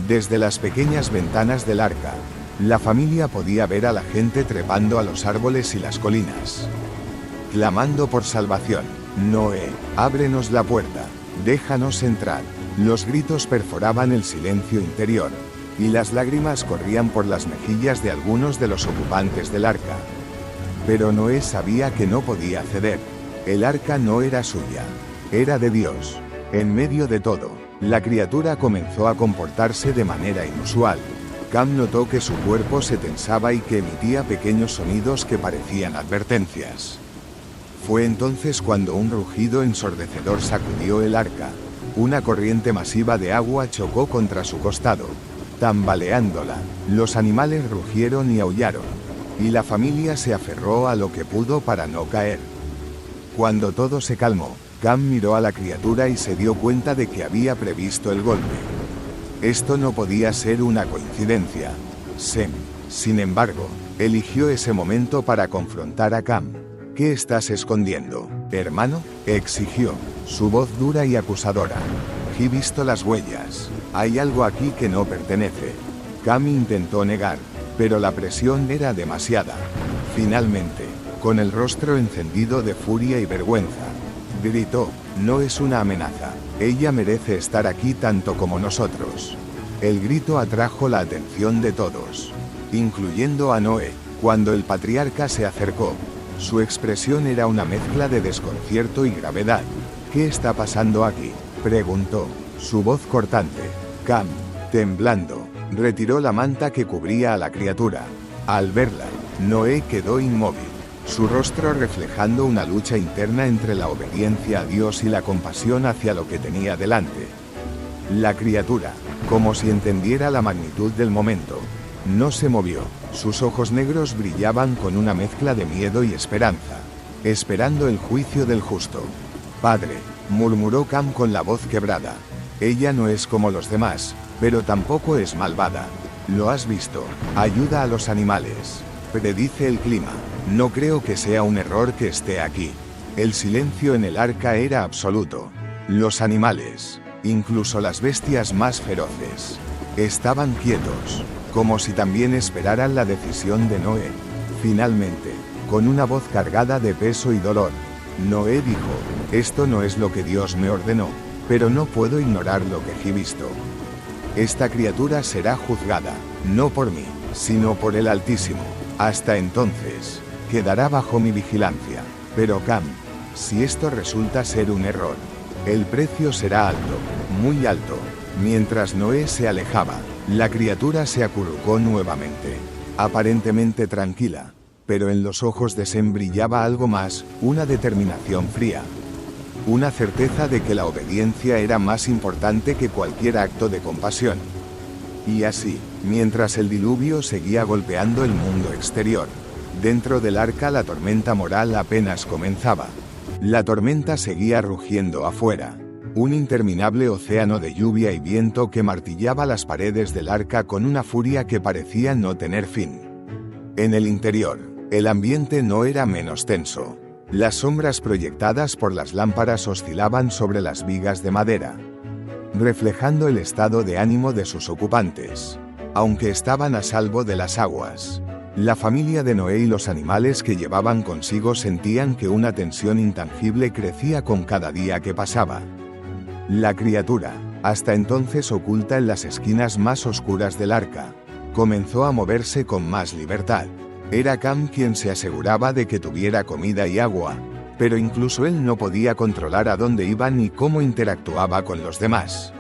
S1: Desde las pequeñas ventanas del arca, la familia podía ver a la gente trepando a los árboles y las colinas, clamando por salvación. Noé, ábrenos la puerta, déjanos entrar. Los gritos perforaban el silencio interior, y las lágrimas corrían por las mejillas de algunos de los ocupantes del arca. Pero Noé sabía que no podía ceder. El arca no era suya, era de Dios. En medio de todo, la criatura comenzó a comportarse de manera inusual. Cam notó que su cuerpo se tensaba y que emitía pequeños sonidos que parecían advertencias. Fue entonces cuando un rugido ensordecedor sacudió el arca. Una corriente masiva de agua chocó contra su costado, tambaleándola. Los animales rugieron y aullaron, y la familia se aferró a lo que pudo para no caer. Cuando todo se calmó, Cam miró a la criatura y se dio cuenta de que había previsto el golpe. Esto no podía ser una coincidencia. Sem, sin embargo, eligió ese momento para confrontar a Cam. ¿Qué estás escondiendo, hermano?, exigió, su voz dura y acusadora. He visto las huellas. Hay algo aquí que no pertenece. Cam intentó negar, pero la presión era demasiada. Finalmente, con el rostro encendido de furia y vergüenza, gritó: no es una amenaza. Ella merece estar aquí tanto como nosotros. El grito atrajo la atención de todos, incluyendo a Noé. Cuando el patriarca se acercó, su expresión era una mezcla de desconcierto y gravedad. ¿Qué está pasando aquí?, preguntó, su voz cortante. Cam, temblando, retiró la manta que cubría a la criatura. Al verla, Noé quedó inmóvil, su rostro reflejando una lucha interna entre la obediencia a Dios y la compasión hacia lo que tenía delante. La criatura, como si entendiera la magnitud del momento, no se movió. Sus ojos negros brillaban con una mezcla de miedo y esperanza, esperando el juicio del justo. Padre, murmuró Cam con la voz quebrada. Ella no es como los demás, pero tampoco es malvada. Lo has visto. Ayuda a los animales. Predice el clima. No creo que sea un error que esté aquí. El silencio en el arca era absoluto. Los animales, incluso las bestias más feroces, estaban quietos, como si también esperaran la decisión de Noé. Finalmente, con una voz cargada de peso y dolor, Noé dijo: esto no es lo que Dios me ordenó, pero no puedo ignorar lo que he visto. Esta criatura será juzgada, no por mí, sino por el Altísimo. Hasta entonces, quedará bajo mi vigilancia. Pero Cam, si esto resulta ser un error, el precio será alto, muy alto. Mientras Noé se alejaba, la criatura se acurrucó nuevamente, aparentemente tranquila, pero en los ojos de Sem brillaba algo más, una determinación fría. Una certeza de que la obediencia era más importante que cualquier acto de compasión. Y así, mientras el diluvio seguía golpeando el mundo exterior, dentro del arca la tormenta moral apenas comenzaba. La tormenta seguía rugiendo afuera. Un interminable océano de lluvia y viento que martillaba las paredes del arca con una furia que parecía no tener fin. En el interior, el ambiente no era menos tenso. Las sombras proyectadas por las lámparas oscilaban sobre las vigas de madera, reflejando el estado de ánimo de sus ocupantes. Aunque estaban a salvo de las aguas, la familia de Noé y los animales que llevaban consigo sentían que una tensión intangible crecía con cada día que pasaba. La criatura, hasta entonces oculta en las esquinas más oscuras del arca, comenzó a moverse con más libertad. Era Cam quien se aseguraba de que tuviera comida y agua, pero incluso él no podía controlar a dónde iba ni cómo interactuaba con los demás.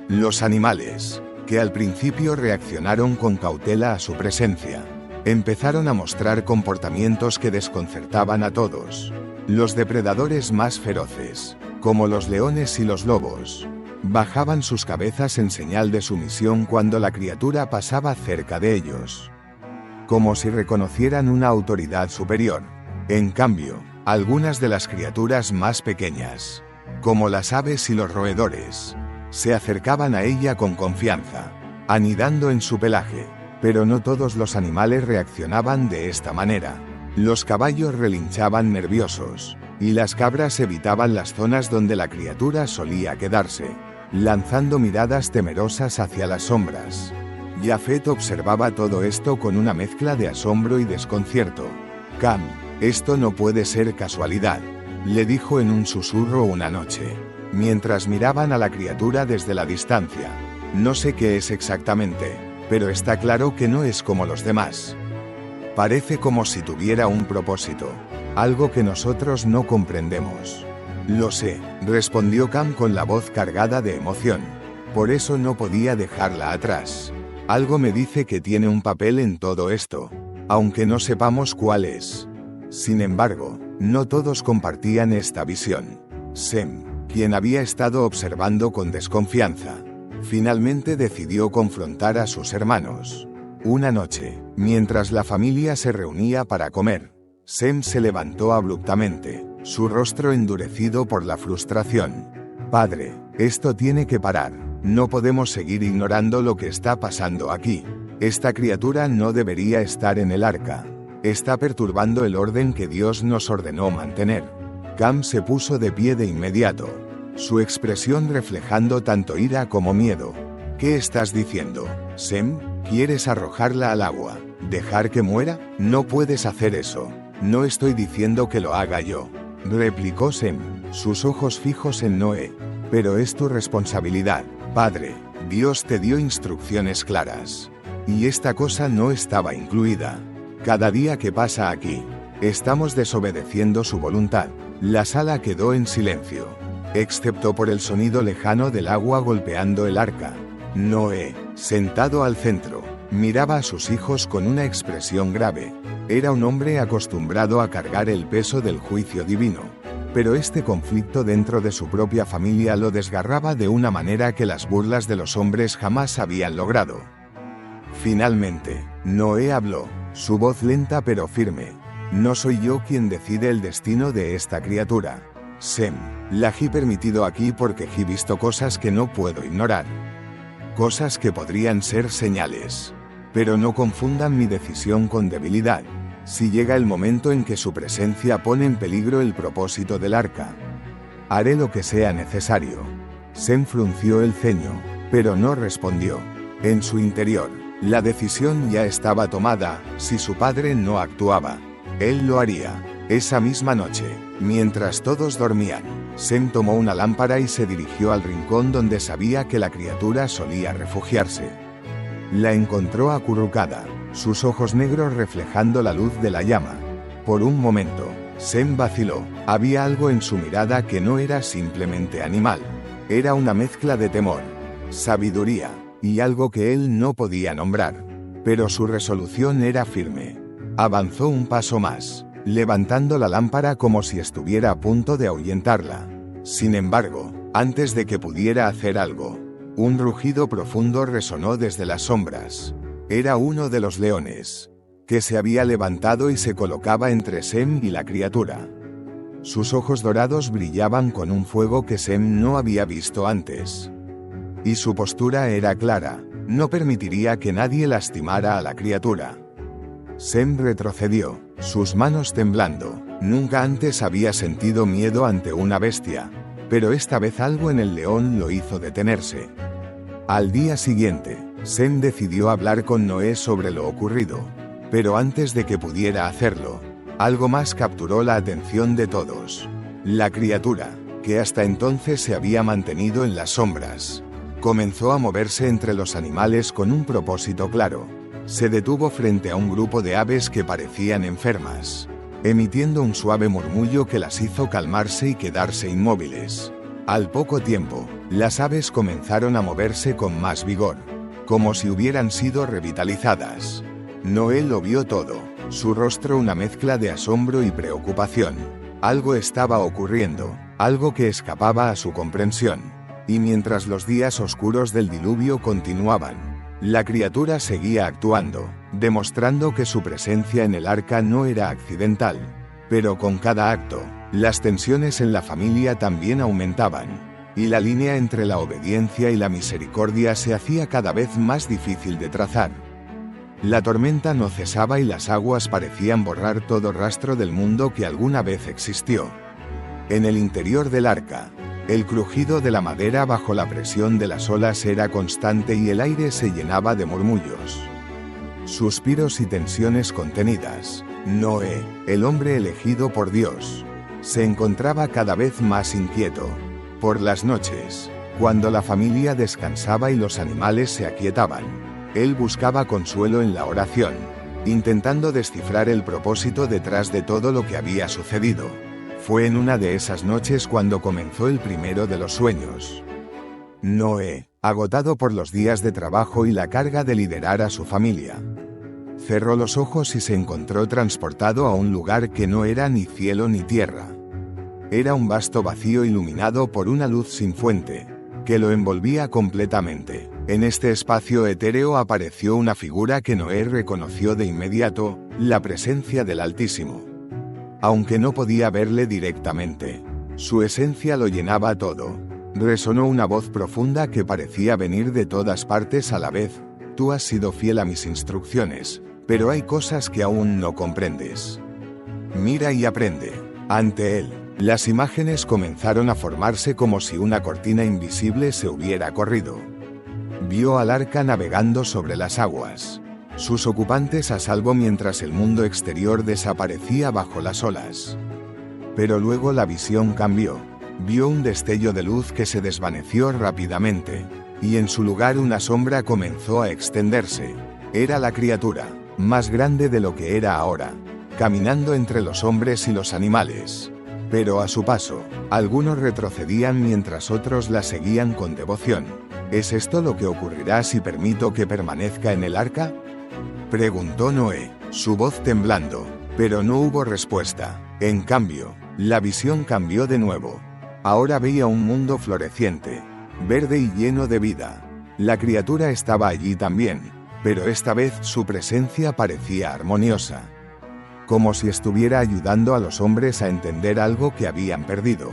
S1: Los animales, que al principio reaccionaron con cautela a su presencia, empezaron a mostrar comportamientos que desconcertaban a todos. Los depredadores más feroces, como los leones y los lobos, bajaban sus cabezas en señal de sumisión cuando la criatura pasaba cerca de ellos, como si reconocieran una autoridad superior. En cambio, algunas de las criaturas más pequeñas, como las aves y los roedores, se acercaban a ella con confianza, anidando en su pelaje. Pero no todos los animales reaccionaban de esta manera. Los caballos relinchaban nerviosos, y las cabras evitaban las zonas donde la criatura solía quedarse, lanzando miradas temerosas hacia las sombras. Jafet observaba todo esto con una mezcla de asombro y desconcierto. Cam, esto no puede ser casualidad, le dijo en un susurro una noche, mientras miraban a la criatura desde la distancia. No sé qué es exactamente, pero está claro que no es como los demás. Parece como si tuviera un propósito, algo que nosotros no comprendemos. Lo sé, respondió Cam con la voz cargada de emoción. Por eso no podía dejarla atrás. Algo me dice que tiene un papel en todo esto, aunque no sepamos cuál es. Sin embargo, no todos compartían esta visión. Sem, quien había estado observando con desconfianza, finalmente decidió confrontar a sus hermanos. Una noche, mientras la familia se reunía para comer, Sem se levantó abruptamente, su rostro endurecido por la frustración. Padre, esto tiene que parar. No podemos seguir ignorando lo que está pasando aquí. Esta criatura no debería estar en el arca. Está perturbando el orden que Dios nos ordenó mantener. Cam se puso de pie de inmediato, su expresión reflejando tanto ira como miedo. ¿Qué estás diciendo, Sem? ¿Quieres arrojarla al agua? ¿Dejar que muera? No puedes hacer eso. No estoy diciendo que lo haga yo, replicó Sem, sus ojos fijos en Noé. Pero es tu responsabilidad, padre. Dios te dio instrucciones claras. Y esta cosa no estaba incluida. Cada día que pasa aquí, estamos desobedeciendo su voluntad. La sala quedó en silencio, excepto por el sonido lejano del agua golpeando el arca. Noé, sentado al centro, miraba a sus hijos con una expresión grave. Era un hombre acostumbrado a cargar el peso del juicio divino. Pero este conflicto dentro de su propia familia lo desgarraba de una manera que las burlas de los hombres jamás habían logrado. Finalmente, Noé habló, su voz lenta pero firme. No soy yo quien decide el destino de esta criatura. Sem, la he permitido aquí porque he visto cosas que no puedo ignorar. Cosas que podrían ser señales. Pero no confundan mi decisión con debilidad. Si llega el momento en que su presencia pone en peligro el propósito del arca, haré lo que sea necesario. Sem frunció el ceño, pero no respondió. En su interior, la decisión ya estaba tomada. Si su padre no actuaba, él lo haría. Esa misma noche, mientras todos dormían, Sem tomó una lámpara y se dirigió al rincón donde sabía que la criatura solía refugiarse. La encontró acurrucada, sus ojos negros reflejando la luz de la llama. Por un momento, Sem vaciló. Había algo en su mirada que no era simplemente animal. Era una mezcla de temor, sabiduría, y algo que él no podía nombrar. Pero su resolución era firme. Avanzó un paso más, levantando la lámpara como si estuviera a punto de ahuyentarla. Sin embargo, antes de que pudiera hacer algo, un rugido profundo resonó desde las sombras. Era uno de los leones, que se había levantado y se colocaba entre Sem y la criatura. Sus ojos dorados brillaban con un fuego que Sem no había visto antes. Y su postura era clara, no permitiría que nadie lastimara a la criatura. Sem retrocedió, sus manos temblando. Nunca antes había sentido miedo ante una bestia, pero esta vez algo en el león lo hizo detenerse. Al día siguiente, Sem decidió hablar con Noé sobre lo ocurrido, pero antes de que pudiera hacerlo, algo más capturó la atención de todos. La criatura, que hasta entonces se había mantenido en las sombras, comenzó a moverse entre los animales con un propósito claro. Se detuvo frente a un grupo de aves que parecían enfermas, emitiendo un suave murmullo que las hizo calmarse y quedarse inmóviles. Al poco tiempo, las aves comenzaron a moverse con más vigor, como si hubieran sido revitalizadas. Noé lo vio todo, su rostro una mezcla de asombro y preocupación. Algo estaba ocurriendo, algo que escapaba a su comprensión. Y mientras los días oscuros del diluvio continuaban, la criatura seguía actuando, demostrando que su presencia en el arca no era accidental. Pero con cada acto, las tensiones en la familia también aumentaban, y la línea entre la obediencia y la misericordia se hacía cada vez más difícil de trazar. La tormenta no cesaba y las aguas parecían borrar todo rastro del mundo que alguna vez existió. En el interior del arca, el crujido de la madera bajo la presión de las olas era constante y el aire se llenaba de murmullos, suspiros y tensiones contenidas. Noé, el hombre elegido por Dios, se encontraba cada vez más inquieto. Por las noches, cuando la familia descansaba y los animales se aquietaban, él buscaba consuelo en la oración, intentando descifrar el propósito detrás de todo lo que había sucedido. Fue en una de esas noches cuando comenzó el primero de los sueños. Noé, agotado por los días de trabajo y la carga de liderar a su familia, cerró los ojos y se encontró transportado a un lugar que no era ni cielo ni tierra. Era un vasto vacío iluminado por una luz sin fuente, que lo envolvía completamente. En este espacio etéreo apareció una figura que Noé reconoció de inmediato, la presencia del Altísimo. Aunque no podía verle directamente, su esencia lo llenaba todo. Resonó una voz profunda que parecía venir de todas partes a la vez. Tú has sido fiel a mis instrucciones, pero hay cosas que aún no comprendes. Mira y aprende. Ante él, las imágenes comenzaron a formarse como si una cortina invisible se hubiera corrido. Vio al arca navegando sobre las aguas. Sus ocupantes a salvo mientras el mundo exterior desaparecía bajo las olas. Pero luego la visión cambió. Vio un destello de luz que se desvaneció rápidamente, y en su lugar una sombra comenzó a extenderse. Era la criatura, más grande de lo que era ahora, caminando entre los hombres y los animales. Pero a su paso, algunos retrocedían mientras otros la seguían con devoción. ¿Es esto lo que ocurrirá si permito que permanezca en el arca?, preguntó Noé, su voz temblando, pero no hubo respuesta. En cambio, la visión cambió de nuevo. Ahora veía un mundo floreciente, verde y lleno de vida. La criatura estaba allí también, pero esta vez su presencia parecía armoniosa, como si estuviera ayudando a los hombres a entender algo que habían perdido.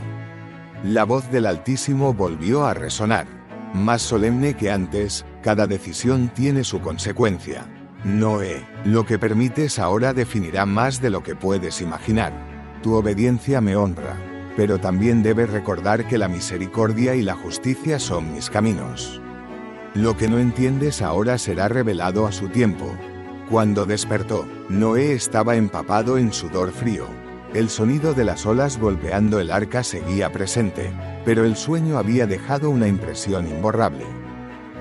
S1: La voz del Altísimo volvió a resonar, más solemne que antes. Cada decisión tiene su consecuencia. Noé, lo que permites ahora definirá más de lo que puedes imaginar. Tu obediencia me honra, pero también debes recordar que la misericordia y la justicia son mis caminos. Lo que no entiendes ahora será revelado a su tiempo. Cuando despertó, Noé estaba empapado en sudor frío. El sonido de las olas golpeando el arca seguía presente, pero el sueño había dejado una impresión imborrable.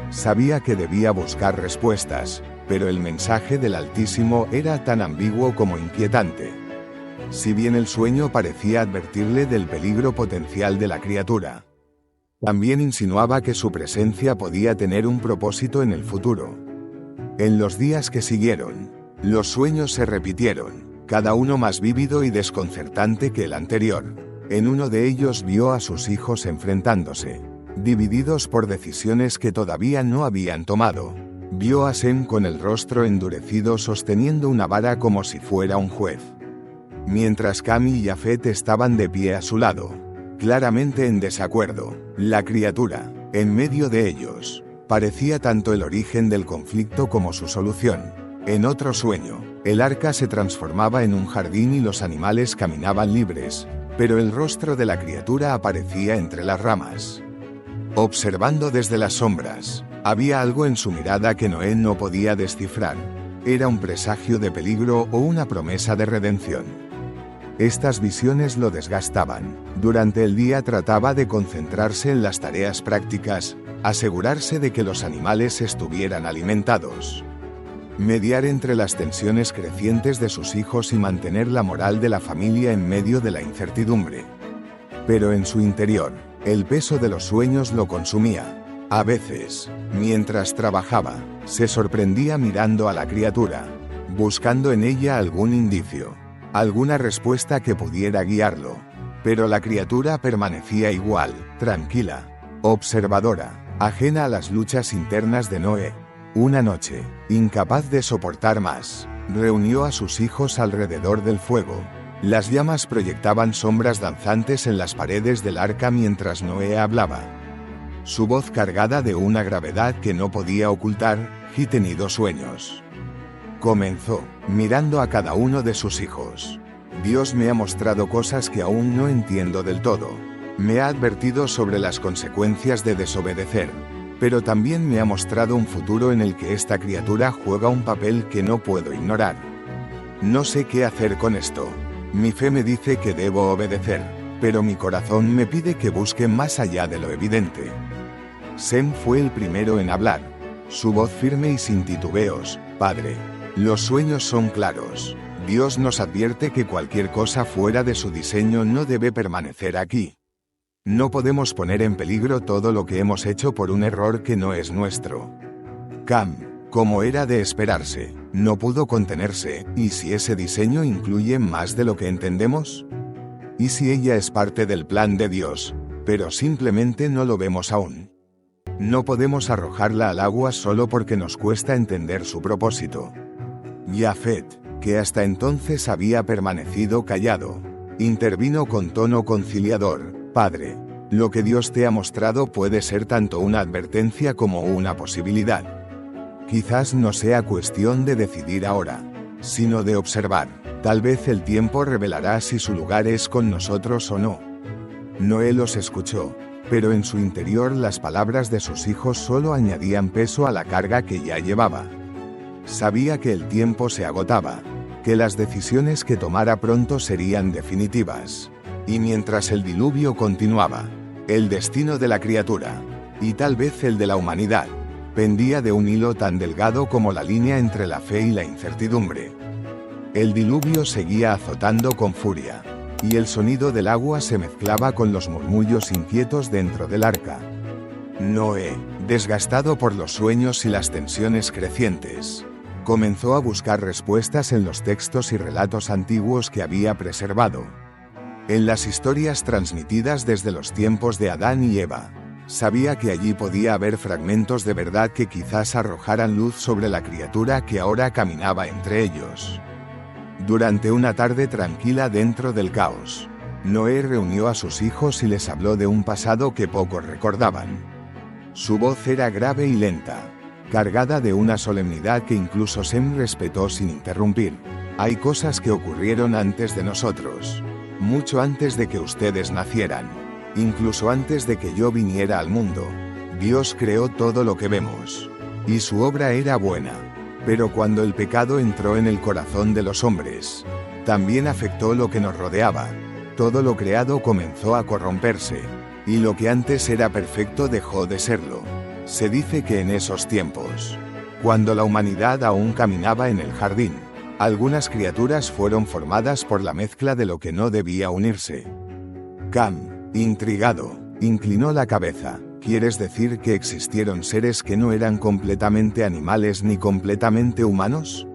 S1: Sabía que debía buscar respuestas, pero el mensaje del Altísimo era tan ambiguo como inquietante. Si bien el sueño parecía advertirle del peligro potencial de la criatura, también insinuaba que su presencia podía tener un propósito en el futuro. En los días que siguieron, los sueños se repitieron, cada uno más vívido y desconcertante que el anterior. En uno de ellos vio a sus hijos enfrentándose, divididos por decisiones que todavía no habían tomado. Vio a Sem con el rostro endurecido sosteniendo una vara como si fuera un juez, mientras Cam y Jafet estaban de pie a su lado, claramente en desacuerdo. La criatura, en medio de ellos, parecía tanto el origen del conflicto como su solución. En otro sueño, el arca se transformaba en un jardín y los animales caminaban libres, pero el rostro de la criatura aparecía entre las ramas, observando desde las sombras. Había algo en su mirada que Noé no podía descifrar. ¿Era un presagio de peligro o una promesa de redención? Estas visiones lo desgastaban. Durante el día trataba de concentrarse en las tareas prácticas, asegurarse de que los animales estuvieran alimentados, mediar entre las tensiones crecientes de sus hijos y mantener la moral de la familia en medio de la incertidumbre. Pero en su interior, el peso de los sueños lo consumía. A veces, mientras trabajaba, se sorprendía mirando a la criatura, buscando en ella algún indicio, alguna respuesta que pudiera guiarlo. Pero la criatura permanecía igual, tranquila, observadora, ajena a las luchas internas de Noé. Una noche, incapaz de soportar más, reunió a sus hijos alrededor del fuego. Las llamas proyectaban sombras danzantes en las paredes del arca mientras Noé hablaba, su voz cargada de una gravedad que no podía ocultar. He tenido sueños. Comenzó, mirando a cada uno de sus hijos. Dios me ha mostrado cosas que aún no entiendo del todo. Me ha advertido sobre las consecuencias de desobedecer, pero también me ha mostrado un futuro en el que esta criatura juega un papel que no puedo ignorar. No sé qué hacer con esto. Mi fe me dice que debo obedecer, pero mi corazón me pide que busque más allá de lo evidente. Sem fue el primero en hablar, su voz firme y sin titubeos. Padre, los sueños son claros. Dios nos advierte que cualquier cosa fuera de su diseño no debe permanecer aquí. No podemos poner en peligro todo lo que hemos hecho por un error que no es nuestro. Cam, como era de esperarse, no pudo contenerse. ¿Y si ese diseño incluye más de lo que entendemos? ¿Y si ella es parte del plan de Dios, pero simplemente no lo vemos aún? No podemos arrojarla al agua solo porque nos cuesta entender su propósito. Jafet, que hasta entonces había permanecido callado, intervino con tono conciliador. Padre, lo que Dios te ha mostrado puede ser tanto una advertencia como una posibilidad. Quizás no sea cuestión de decidir ahora, sino de observar. Tal vez el tiempo revelará si su lugar es con nosotros o no. Noé los escuchó, pero en su interior las palabras de sus hijos solo añadían peso a la carga que ya llevaba. Sabía que el tiempo se agotaba, que las decisiones que tomara pronto serían definitivas. Y mientras el diluvio continuaba, el destino de la criatura, y tal vez el de la humanidad, pendía de un hilo tan delgado como la línea entre la fe y la incertidumbre. El diluvio seguía azotando con furia, y el sonido del agua se mezclaba con los murmullos inquietos dentro del arca. Noé, desgastado por los sueños y las tensiones crecientes, comenzó a buscar respuestas en los textos y relatos antiguos que había preservado. En las historias transmitidas desde los tiempos de Adán y Eva, sabía que allí podía haber fragmentos de verdad que quizás arrojaran luz sobre la criatura que ahora caminaba entre ellos. Durante una tarde tranquila dentro del caos, Noé reunió a sus hijos y les habló de un pasado que pocos recordaban. Su voz era grave y lenta, cargada de una solemnidad que incluso Sem respetó sin interrumpir. Hay cosas que ocurrieron antes de nosotros, mucho antes de que ustedes nacieran, incluso antes de que yo viniera al mundo. Dios creó todo lo que vemos, y su obra era buena. Pero cuando el pecado entró en el corazón de los hombres, también afectó lo que nos rodeaba. Todo lo creado comenzó a corromperse, y lo que antes era perfecto dejó de serlo. Se dice que en esos tiempos, cuando la humanidad aún caminaba en el jardín, algunas criaturas fueron formadas por la mezcla de lo que no debía unirse. Cam, intrigado, inclinó la cabeza. ¿Quieres decir que existieron seres que no eran completamente animales ni completamente humanos?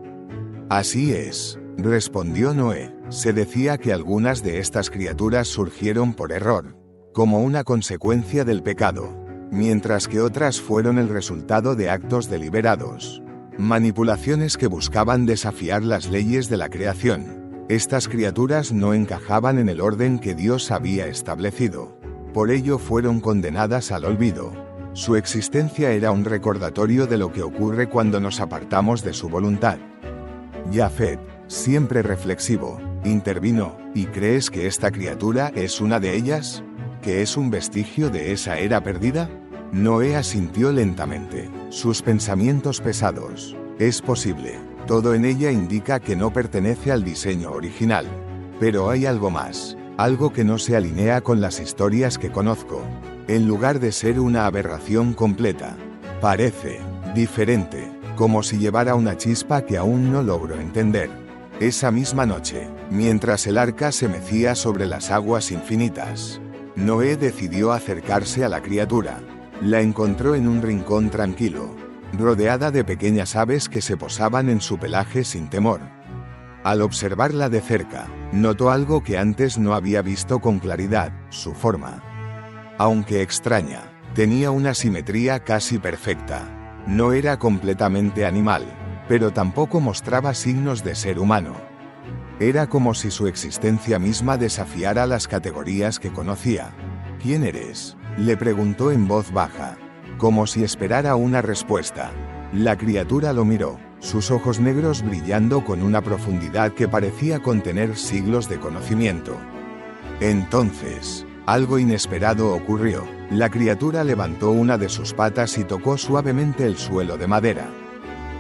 S1: Así es, respondió Noé. Se decía que algunas de estas criaturas surgieron por error, como una consecuencia del pecado, mientras que otras fueron el resultado de actos deliberados, manipulaciones que buscaban desafiar las leyes de la creación. Estas criaturas no encajaban en el orden que Dios había establecido. Por ello fueron condenadas al olvido. Su existencia era un recordatorio de lo que ocurre cuando nos apartamos de su voluntad. Jafet, siempre reflexivo, intervino. ¿Y crees que esta criatura es una de ellas? ¿Que es un vestigio de esa era perdida? Noé asintió lentamente, sus pensamientos pesados. Es posible. Todo en ella indica que no pertenece al diseño original. Pero hay algo más. Algo que no se alinea con las historias que conozco. En lugar de ser una aberración completa, parece diferente, como si llevara una chispa que aún no logro entender. Esa misma noche, mientras el arca se mecía sobre las aguas infinitas, Noé decidió acercarse a la criatura. La encontró en un rincón tranquilo, rodeada de pequeñas aves que se posaban en su pelaje sin temor. Al observarla de cerca, notó algo que antes no había visto con claridad: su forma. Aunque extraña, tenía una simetría casi perfecta. No era completamente animal, pero tampoco mostraba signos de ser humano. Era como si su existencia misma desafiara las categorías que conocía. ¿Quién eres?, le preguntó en voz baja, como si esperara una respuesta. La criatura lo miró, sus ojos negros brillando con una profundidad que parecía contener siglos de conocimiento. Entonces, algo inesperado ocurrió. La criatura levantó una de sus patas y tocó suavemente el suelo de madera.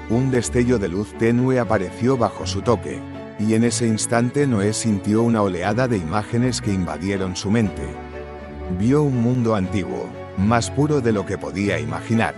S1: Un destello de luz tenue apareció bajo su toque, y en ese instante Noé sintió una oleada de imágenes que invadieron su mente. Vio un mundo antiguo, más puro de lo que podía imaginar,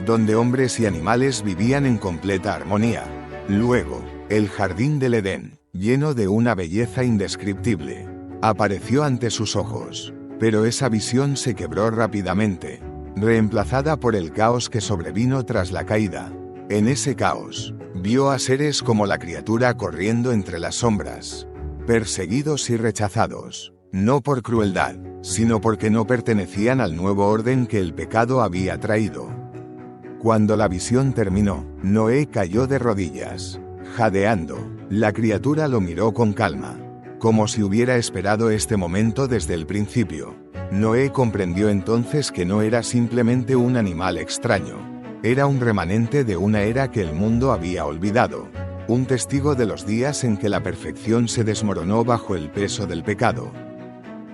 S1: donde hombres y animales vivían en completa armonía. Luego, el jardín del Edén, lleno de una belleza indescriptible, apareció ante sus ojos, pero esa visión se quebró rápidamente, reemplazada por el caos que sobrevino tras la caída. En ese caos, vio a seres como la criatura corriendo entre las sombras, perseguidos y rechazados, no por crueldad, sino porque no pertenecían al nuevo orden que el pecado había traído. Cuando la visión terminó, Noé cayó de rodillas, jadeando. La criatura lo miró con calma, como si hubiera esperado este momento desde el principio. Noé comprendió entonces que no era simplemente un animal extraño. Era un remanente de una era que el mundo había olvidado, un testigo de los días en que la perfección se desmoronó bajo el peso del pecado.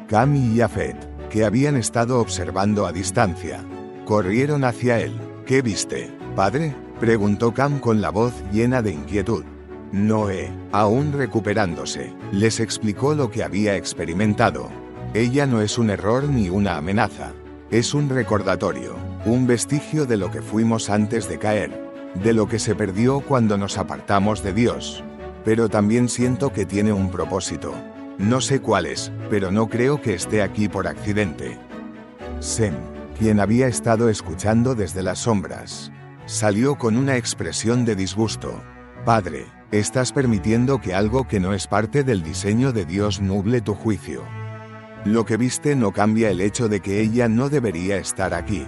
S1: Cam y Jafet, que habían estado observando a distancia. Corrieron hacia él. ¿Qué viste, padre?, preguntó Cam con la voz llena de inquietud. Noé, aún recuperándose, les explicó lo que había experimentado. Ella no es un error ni una amenaza. Es un recordatorio, un vestigio de lo que fuimos antes de caer, de lo que se perdió cuando nos apartamos de Dios. Pero también siento que tiene un propósito. No sé cuál es, pero no creo que esté aquí por accidente. Sem, quien había estado escuchando desde las sombras, salió con una expresión de disgusto. Padre, estás permitiendo que algo que no es parte del diseño de Dios nuble tu juicio. Lo que viste no cambia el hecho de que ella no debería estar aquí.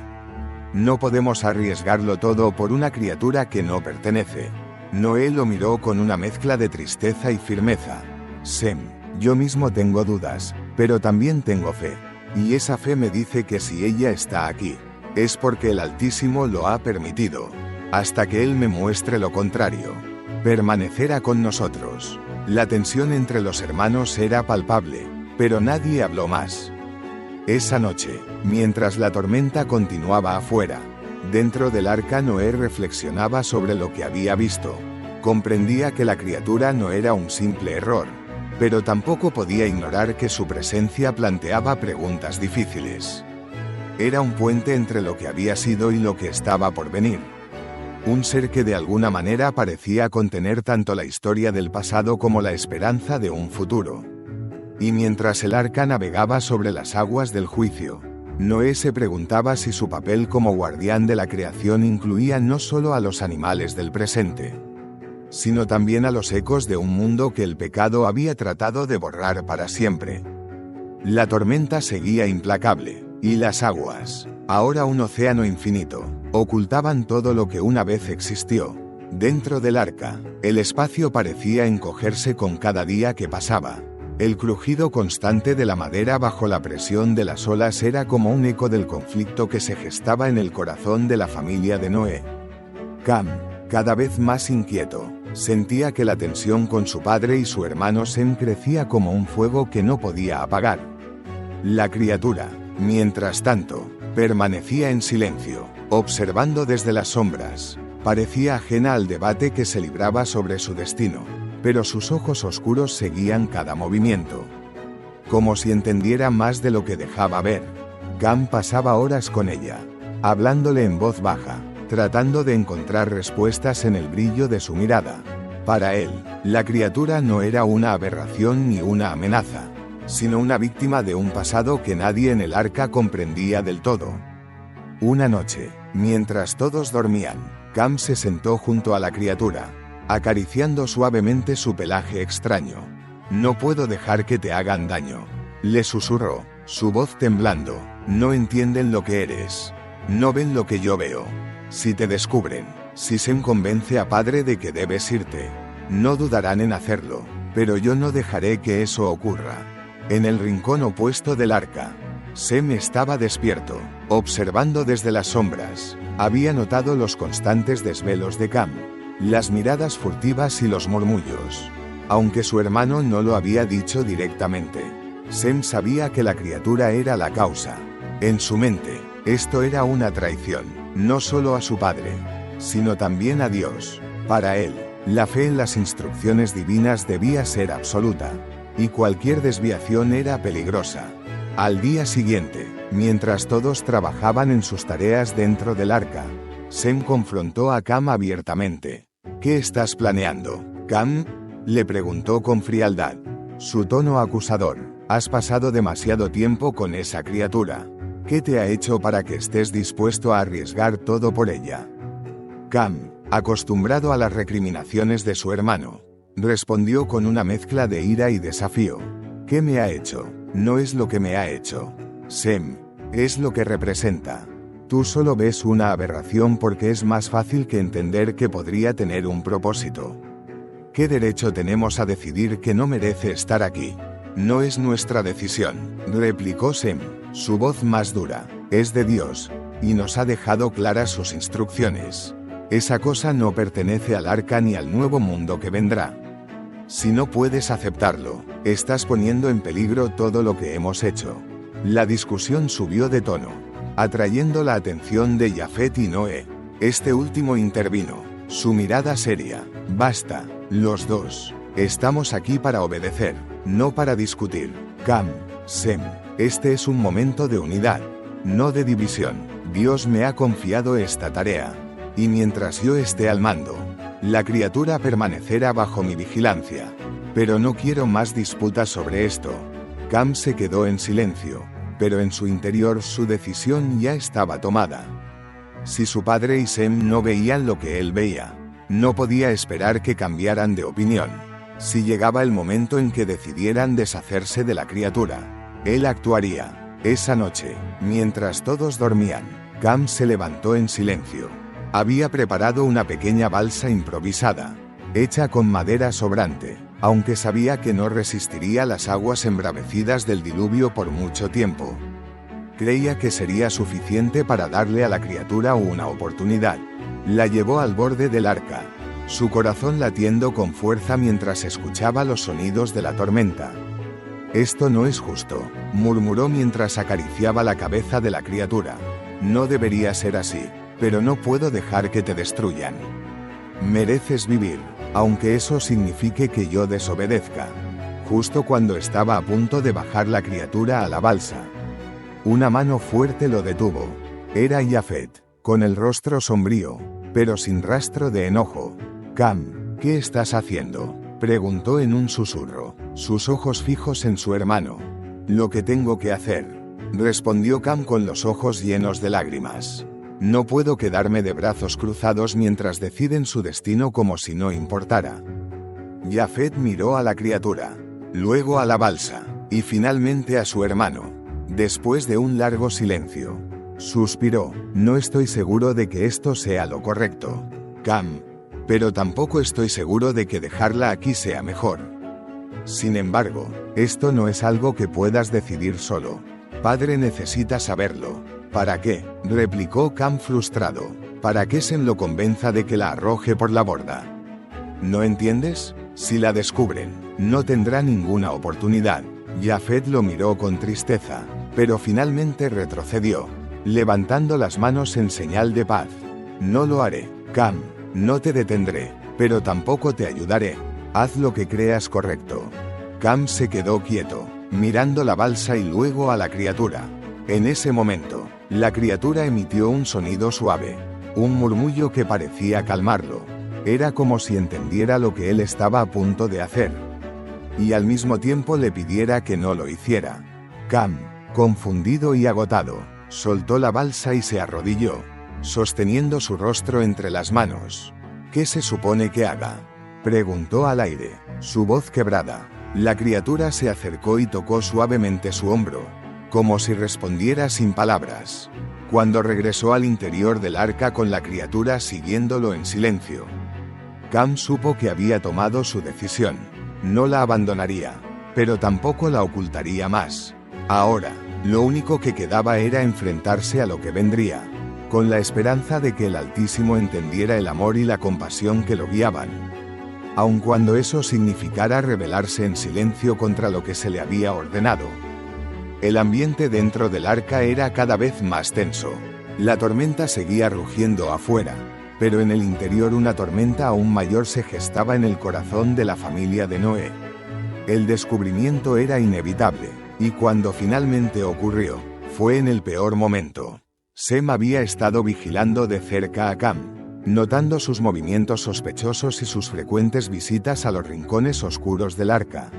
S1: No podemos arriesgarlo todo por una criatura que no pertenece. Noé lo miró con una mezcla de tristeza y firmeza. Sem, yo mismo tengo dudas, pero también tengo fe. Y esa fe me dice que si ella está aquí, es porque el Altísimo lo ha permitido, hasta que Él me muestre lo contrario. Permanecerá con nosotros. La tensión entre los hermanos era palpable, pero nadie habló más. Esa noche, mientras la tormenta continuaba afuera, dentro del arca Noé reflexionaba sobre lo que había visto. Comprendía que la criatura no era un simple error, pero tampoco podía ignorar que su presencia planteaba preguntas difíciles. Era un puente entre lo que había sido y lo que estaba por venir. Un ser que de alguna manera parecía contener tanto la historia del pasado como la esperanza de un futuro. Y mientras el arca navegaba sobre las aguas del juicio, Noé se preguntaba si su papel como guardián de la creación incluía no solo a los animales del presente, sino también a los ecos de un mundo que el pecado había tratado de borrar para siempre. La tormenta seguía implacable, y las aguas, ahora un océano infinito, ocultaban todo lo que una vez existió. Dentro del arca, el espacio parecía encogerse con cada día que pasaba. El crujido constante de la madera bajo la presión de las olas era como un eco del conflicto que se gestaba en el corazón de la familia de Noé. Cam, cada vez más inquieto, sentía que la tensión con su padre y su hermano Sem crecía como un fuego que no podía apagar. La criatura, mientras tanto, permanecía en silencio, observando desde las sombras. Parecía ajena al debate que se libraba sobre su destino, pero sus ojos oscuros seguían cada movimiento, como si entendiera más de lo que dejaba ver. Cam pasaba horas con ella, hablándole en voz baja, tratando de encontrar respuestas en el brillo de su mirada. Para él, la criatura no era una aberración ni una amenaza, sino una víctima de un pasado que nadie en el arca comprendía del todo. Una noche, mientras todos dormían, Cam se sentó junto a la criatura, acariciando suavemente su pelaje extraño. «No puedo dejar que te hagan daño», le susurró, su voz temblando. «No entienden lo que eres. No ven lo que yo veo. Si te descubren, si Sem convence a padre de que debes irte, no dudarán en hacerlo, pero yo no dejaré que eso ocurra». En el rincón opuesto del arca, Sem estaba despierto, observando desde las sombras. Había notado los constantes desvelos de Cam, las miradas furtivas y los murmullos. Aunque su hermano no lo había dicho directamente, Sem sabía que la criatura era la causa. En su mente, esto era una traición, no solo a su padre, sino también a Dios. Para él, la fe en las instrucciones divinas debía ser absoluta, y cualquier desviación era peligrosa. Al día siguiente, mientras todos trabajaban en sus tareas dentro del arca, Sem confrontó a Cam abiertamente. «¿Qué estás planeando, Cam?», le preguntó con frialdad. Su tono acusador. «Has pasado demasiado tiempo con esa criatura. ¿Qué te ha hecho para que estés dispuesto a arriesgar todo por ella?». Cam, acostumbrado a las recriminaciones de su hermano, respondió con una mezcla de ira y desafío. «¿Qué me ha hecho? No es lo que me ha hecho, Sem, es lo que representa. Tú solo ves una aberración porque es más fácil que entender que podría tener un propósito. ¿Qué derecho tenemos a decidir que no merece estar aquí? No es nuestra decisión», replicó Sem, su voz más dura. «Es de Dios, y nos ha dejado claras sus instrucciones. Esa cosa no pertenece al arca ni al nuevo mundo que vendrá. Si no puedes aceptarlo, estás poniendo en peligro todo lo que hemos hecho». La discusión subió de tono, atrayendo la atención de Jafet y Noé. Este último intervino, su mirada seria. Basta, los dos. Estamos aquí para obedecer, no para discutir. Cam, Sem, este es un momento de unidad, no de división. Dios me ha confiado esta tarea. Y mientras yo esté al mando, la criatura permanecerá bajo mi vigilancia. Pero no quiero más disputas sobre esto. Cam se quedó en silencio, pero en su interior su decisión ya estaba tomada. Si su padre y Sem no veían lo que él veía, no podía esperar que cambiaran de opinión. Si llegaba el momento en que decidieran deshacerse de la criatura, él actuaría. Esa noche, mientras todos dormían, Cam se levantó en silencio. Había preparado una pequeña balsa improvisada, hecha con madera sobrante, aunque sabía que no resistiría las aguas embravecidas del diluvio por mucho tiempo. Creía que sería suficiente para darle a la criatura una oportunidad. La llevó al borde del arca, su corazón latiendo con fuerza mientras escuchaba los sonidos de la tormenta. Esto no es justo, murmuró mientras acariciaba la cabeza de la criatura. No debería ser así, pero no puedo dejar que te destruyan. Mereces vivir, aunque eso signifique que yo desobedezca. Justo cuando estaba a punto de bajar la criatura a la balsa, una mano fuerte lo detuvo. Era Jafet, con el rostro sombrío, pero sin rastro de enojo. Cam, ¿qué estás haciendo?, preguntó en un susurro, sus ojos fijos en su hermano. Lo que tengo que hacer, respondió Cam con los ojos llenos de lágrimas. No puedo quedarme de brazos cruzados mientras deciden su destino como si no importara. Jafet miró a la criatura, luego a la balsa, y finalmente a su hermano. Después de un largo silencio, suspiró. No estoy seguro de que esto sea lo correcto, Cam, pero tampoco estoy seguro de que dejarla aquí sea mejor. Sin embargo, esto no es algo que puedas decidir solo. Padre necesita saberlo. ¿Para qué?, replicó Cam frustrado. ¿Para que Sem lo convenza de que la arroje por la borda? ¿No entiendes? Si la descubren, no tendrá ninguna oportunidad. Jafet lo miró con tristeza, pero finalmente retrocedió, levantando las manos en señal de paz. No lo haré, Cam, no te detendré, pero tampoco te ayudaré. Haz lo que creas correcto. Cam se quedó quieto, mirando la balsa y luego a la criatura. En ese momento, la criatura emitió un sonido suave, un murmullo que parecía calmarlo. Era como si entendiera lo que él estaba a punto de hacer, y al mismo tiempo le pidiera que no lo hiciera. Cam, confundido y agotado, soltó la balsa y se arrodilló, sosteniendo su rostro entre las manos. ¿Qué se supone que haga?, preguntó al aire, su voz quebrada. La criatura se acercó y tocó suavemente su hombro, como si respondiera sin palabras. Cuando regresó al interior del arca con la criatura siguiéndolo en silencio, Cam supo que había tomado su decisión. No la abandonaría, pero tampoco la ocultaría más. Ahora, lo único que quedaba era enfrentarse a lo que vendría, con la esperanza de que el Altísimo entendiera el amor y la compasión que lo guiaban, aun cuando eso significara rebelarse en silencio contra lo que se le había ordenado. El ambiente dentro del arca era cada vez más tenso. La tormenta seguía rugiendo afuera, pero en el interior una tormenta aún mayor se gestaba en el corazón de la familia de Noé. El descubrimiento era inevitable, y cuando finalmente ocurrió, fue en el peor momento. Sem había estado vigilando de cerca a Cam, notando sus movimientos sospechosos y sus frecuentes visitas a los rincones oscuros del arca.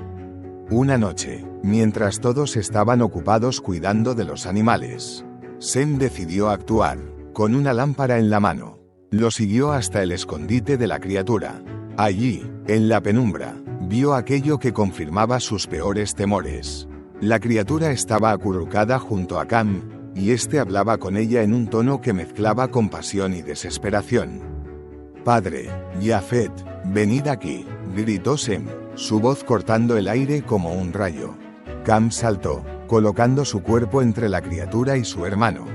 S1: Una noche, mientras todos estaban ocupados cuidando de los animales, Sem decidió actuar, con una lámpara en la mano. Lo siguió hasta el escondite de la criatura. Allí, en la penumbra, vio aquello que confirmaba sus peores temores. La criatura estaba acurrucada junto a Cam, y éste hablaba con ella en un tono que mezclaba compasión y desesperación. «Padre, Jafet, venid aquí», gritó Sem, su voz cortando el aire como un rayo. Cam saltó, colocando su cuerpo entre la criatura y su hermano,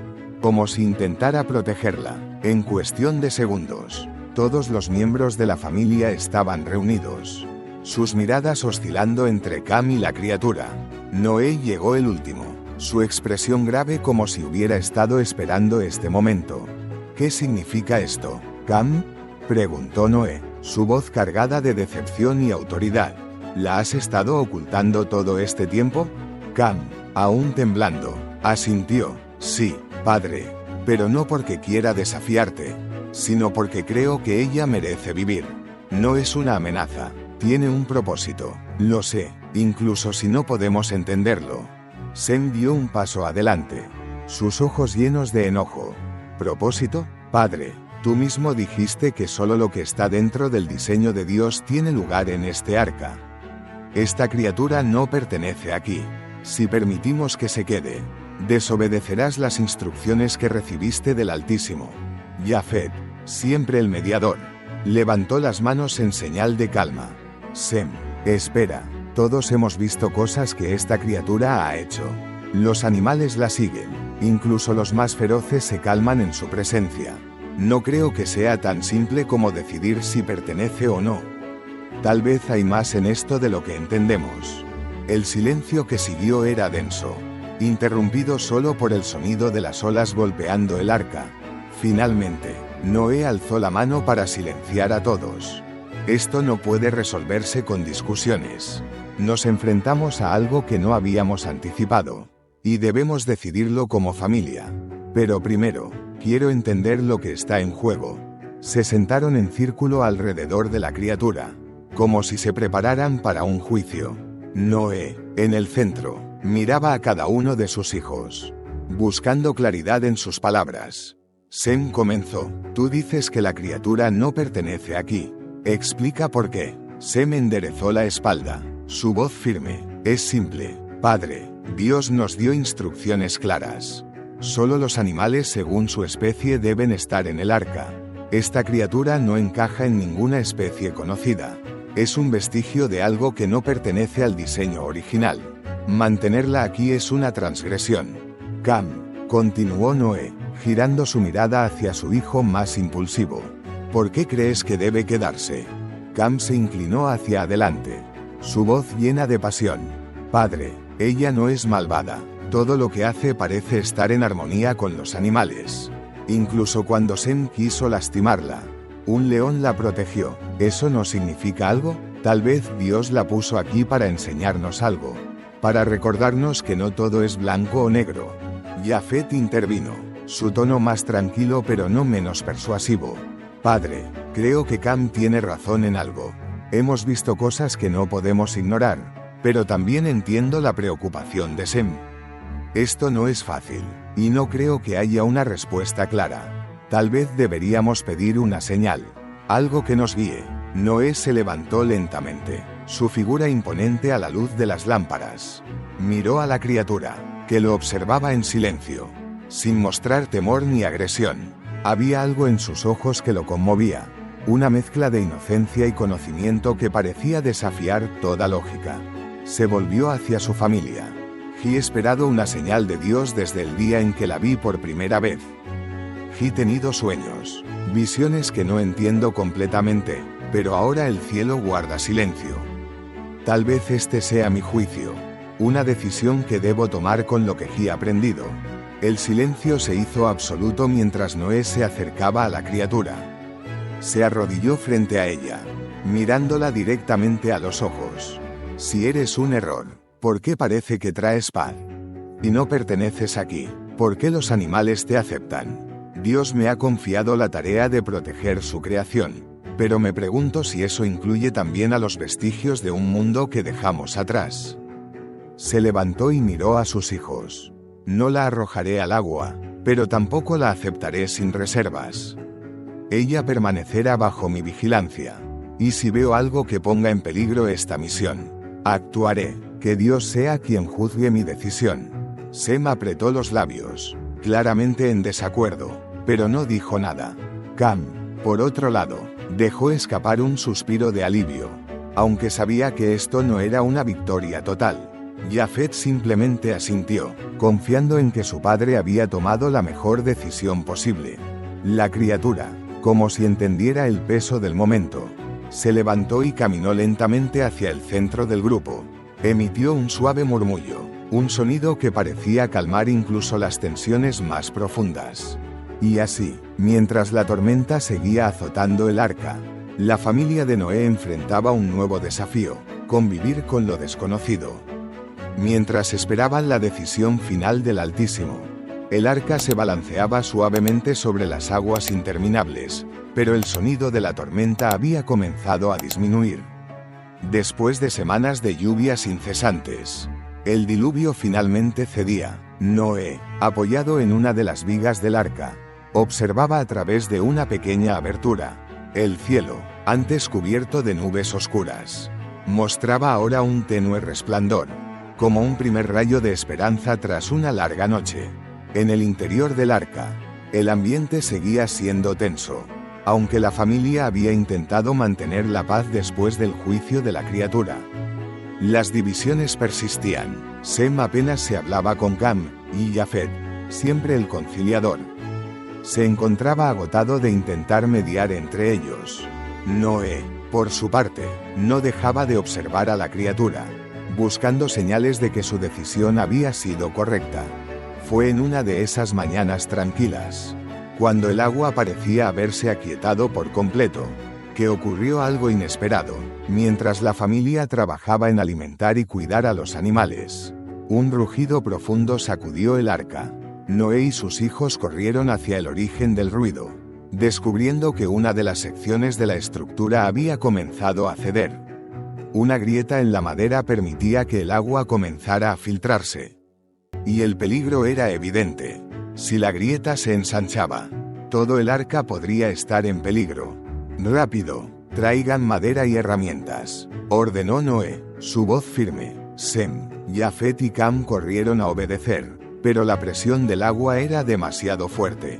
S1: como si intentara protegerla. En cuestión de segundos, todos los miembros de la familia estaban reunidos, sus miradas oscilando entre Cam y la criatura. Noé llegó el último, su expresión grave como si hubiera estado esperando este momento. ¿Qué significa esto, Cam?, preguntó Noé, su voz cargada de decepción y autoridad. ¿La has estado ocultando todo este tiempo? Cam, aún temblando, asintió. Sí, padre, pero no porque quiera desafiarte, sino porque creo que ella merece vivir. No es una amenaza, tiene un propósito. Lo sé, incluso si no podemos entenderlo. Sem dio un paso adelante, sus ojos llenos de enojo. ¿Propósito? Padre, tú mismo dijiste que solo lo que está dentro del diseño de Dios tiene lugar en este arca. Esta criatura no pertenece aquí. Si permitimos que se quede, desobedecerás las instrucciones que recibiste del Altísimo. Jafet, siempre el mediador, levantó las manos en señal de calma. Sem, espera, todos hemos visto cosas que esta criatura ha hecho. Los animales la siguen, incluso los más feroces se calman en su presencia. No creo que sea tan simple como decidir si pertenece o no. Tal vez hay más en esto de lo que entendemos. El silencio que siguió era denso, interrumpido solo por el sonido de las olas golpeando el arca. Finalmente, Noé alzó la mano para silenciar a todos. Esto no puede resolverse con discusiones. Nos enfrentamos a algo que no habíamos anticipado, y debemos decidirlo como familia. Pero primero, quiero entender lo que está en juego. Se sentaron en círculo alrededor de la criatura, como si se prepararan para un juicio. Noé, en el centro, miraba a cada uno de sus hijos, buscando claridad en sus palabras. Sem comenzó. Tú dices que la criatura no pertenece aquí. Explica por qué. Sem enderezó la espalda, su voz firme. Es simple, padre. Dios nos dio instrucciones claras. Solo los animales según su especie deben estar en el arca. Esta criatura no encaja en ninguna especie conocida. Es un vestigio de algo que no pertenece al diseño original. Mantenerla aquí es una transgresión. Cam, continuó Noé, girando su mirada hacia su hijo más impulsivo. ¿Por qué crees que debe quedarse? Cam se inclinó hacia adelante, su voz llena de pasión. Padre, ella no es malvada. Todo lo que hace parece estar en armonía con los animales. Incluso cuando Sem quiso lastimarla, un león la protegió. ¿Eso no significa algo? Tal vez Dios la puso aquí para enseñarnos algo, para recordarnos que no todo es blanco o negro. Jafet intervino, su tono más tranquilo pero no menos persuasivo. Padre, creo que Cam tiene razón en algo. Hemos visto cosas que no podemos ignorar, pero también entiendo la preocupación de Sem. Esto no es fácil, y no creo que haya una respuesta clara. Tal vez deberíamos pedir una señal, algo que nos guíe. Noé se levantó lentamente, su figura imponente a la luz de las lámparas. Miró a la criatura, que lo observaba en silencio, sin mostrar temor ni agresión. Había algo en sus ojos que lo conmovía, una mezcla de inocencia y conocimiento que parecía desafiar toda lógica. Se volvió hacia su familia. He esperado una señal de Dios desde el día en que la vi por primera vez. He tenido sueños, visiones que no entiendo completamente, pero ahora el cielo guarda silencio. Tal vez este sea mi juicio, una decisión que debo tomar con lo que he aprendido. El silencio se hizo absoluto mientras Noé se acercaba a la criatura. Se arrodilló frente a ella, mirándola directamente a los ojos. Si eres un error, ¿por qué parece que traes paz? Y no perteneces aquí, ¿por qué los animales te aceptan? Dios me ha confiado la tarea de proteger su creación, pero me pregunto si eso incluye también a los vestigios de un mundo que dejamos atrás. Se levantó y miró a sus hijos. No la arrojaré al agua, pero tampoco la aceptaré sin reservas. Ella permanecerá bajo mi vigilancia, y si veo algo que ponga en peligro esta misión, actuaré. Que Dios sea quien juzgue mi decisión. Sem apretó los labios, claramente en desacuerdo, pero no dijo nada. Cam, por otro lado, dejó escapar un suspiro de alivio, aunque sabía que esto no era una victoria total. Jafet simplemente asintió, confiando en que su padre había tomado la mejor decisión posible. La criatura, como si entendiera el peso del momento, se levantó y caminó lentamente hacia el centro del grupo. Emitió un suave murmullo, un sonido que parecía calmar incluso las tensiones más profundas. Y así, mientras la tormenta seguía azotando el arca, la familia de Noé enfrentaba un nuevo desafío: convivir con lo desconocido. Mientras esperaban la decisión final del Altísimo, el arca se balanceaba suavemente sobre las aguas interminables, pero el sonido de la tormenta había comenzado a disminuir. Después de semanas de lluvias incesantes, el diluvio finalmente cedía. Noé, apoyado en una de las vigas del arca, observaba a través de una pequeña abertura. El cielo, antes cubierto de nubes oscuras, mostraba ahora un tenue resplandor, como un primer rayo de esperanza tras una larga noche. En el interior del arca, el ambiente seguía siendo tenso, aunque la familia había intentado mantener la paz después del juicio de la criatura. Las divisiones persistían. Sem apenas se hablaba con Cam, y Jafet, siempre el conciliador, se encontraba agotado de intentar mediar entre ellos. Noé, por su parte, no dejaba de observar a la criatura, buscando señales de que su decisión había sido correcta. Fue en una de esas mañanas tranquilas, cuando el agua parecía haberse aquietado por completo, que ocurrió algo inesperado. Mientras la familia trabajaba en alimentar y cuidar a los animales, un rugido profundo sacudió el arca. Noé y sus hijos corrieron hacia el origen del ruido, descubriendo que una de las secciones de la estructura había comenzado a ceder. Una grieta en la madera permitía que el agua comenzara a filtrarse. Y el peligro era evidente. Si la grieta se ensanchaba, todo el arca podría estar en peligro. «Rápido, traigan madera y herramientas», ordenó Noé, su voz firme. Sem, Jafet y Cam corrieron a obedecer, pero la presión del agua era demasiado fuerte.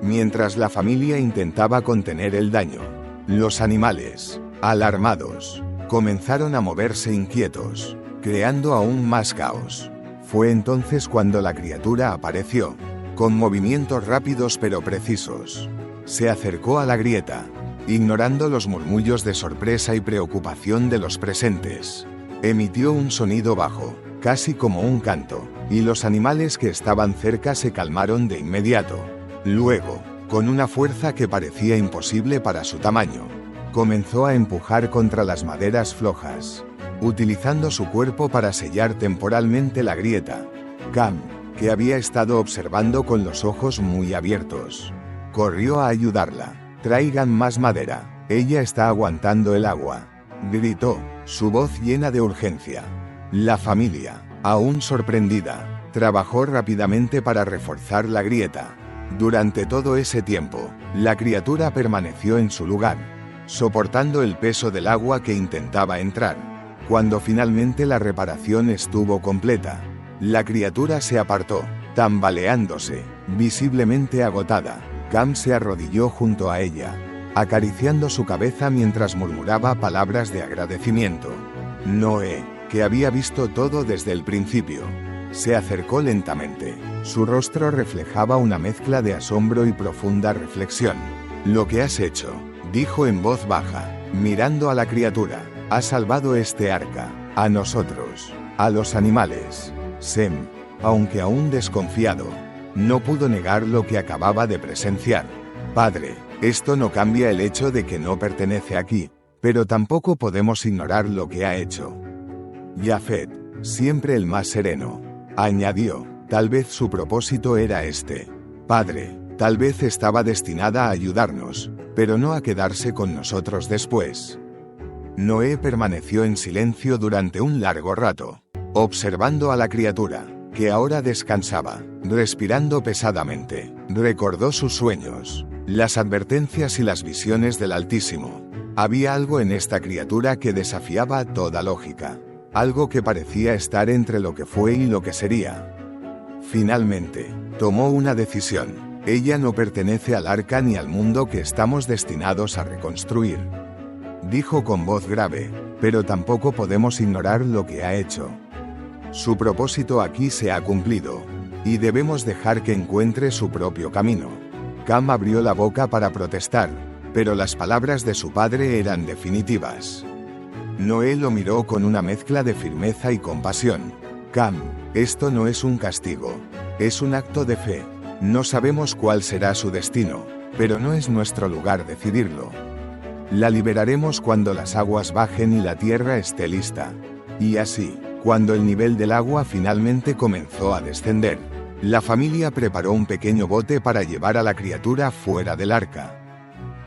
S1: Mientras la familia intentaba contener el daño, los animales, alarmados, comenzaron a moverse inquietos, creando aún más caos. Fue entonces cuando la criatura apareció, con movimientos rápidos pero precisos. Se acercó a la grieta, ignorando los murmullos de sorpresa y preocupación de los presentes. Emitió un sonido bajo, casi como un canto, y los animales que estaban cerca se calmaron de inmediato. Luego, con una fuerza que parecía imposible para su tamaño, comenzó a empujar contra las maderas flojas, utilizando su cuerpo para sellar temporalmente la grieta. Cam, que había estado observando con los ojos muy abiertos, corrió a ayudarla. «Traigan más madera, ella está aguantando el agua», gritó, su voz llena de urgencia. La familia, aún sorprendida, trabajó rápidamente para reforzar la grieta. Durante todo ese tiempo, la criatura permaneció en su lugar, soportando el peso del agua que intentaba entrar. Cuando finalmente la reparación estuvo completa, la criatura se apartó, tambaleándose, visiblemente agotada. Cam se arrodilló junto a ella, acariciando su cabeza mientras murmuraba palabras de agradecimiento. Noé, que había visto todo desde el principio, se acercó lentamente. Su rostro reflejaba una mezcla de asombro y profunda reflexión. «Lo que has hecho», dijo en voz baja, mirando a la criatura, «ha salvado este arca, a nosotros, a los animales». Sem, aunque aún desconfiado, no pudo negar lo que acababa de presenciar. «Padre, esto no cambia el hecho de que no pertenece aquí, pero tampoco podemos ignorar lo que ha hecho». Jafet, siempre el más sereno, añadió, «Tal vez su propósito era este. Padre, tal vez estaba destinada a ayudarnos, pero no a quedarse con nosotros después». Noé permaneció en silencio durante un largo rato, observando a la criatura, que ahora descansaba, respirando pesadamente. Recordó sus sueños, las advertencias y las visiones del Altísimo. Había algo en esta criatura que desafiaba toda lógica, algo que parecía estar entre lo que fue y lo que sería. Finalmente, tomó una decisión. Ella no pertenece al arca ni al mundo que estamos destinados a reconstruir. Dijo con voz grave, pero tampoco podemos ignorar lo que ha hecho. Su propósito aquí se ha cumplido, y debemos dejar que encuentre su propio camino. Cam abrió la boca para protestar, pero las palabras de su padre eran definitivas. Noé lo miró con una mezcla de firmeza y compasión. Cam, esto no es un castigo. Es un acto de fe. No sabemos cuál será su destino, pero no es nuestro lugar decidirlo. La liberaremos cuando las aguas bajen y la tierra esté lista. Y así, cuando el nivel del agua finalmente comenzó a descender, la familia preparó un pequeño bote para llevar a la criatura fuera del arca.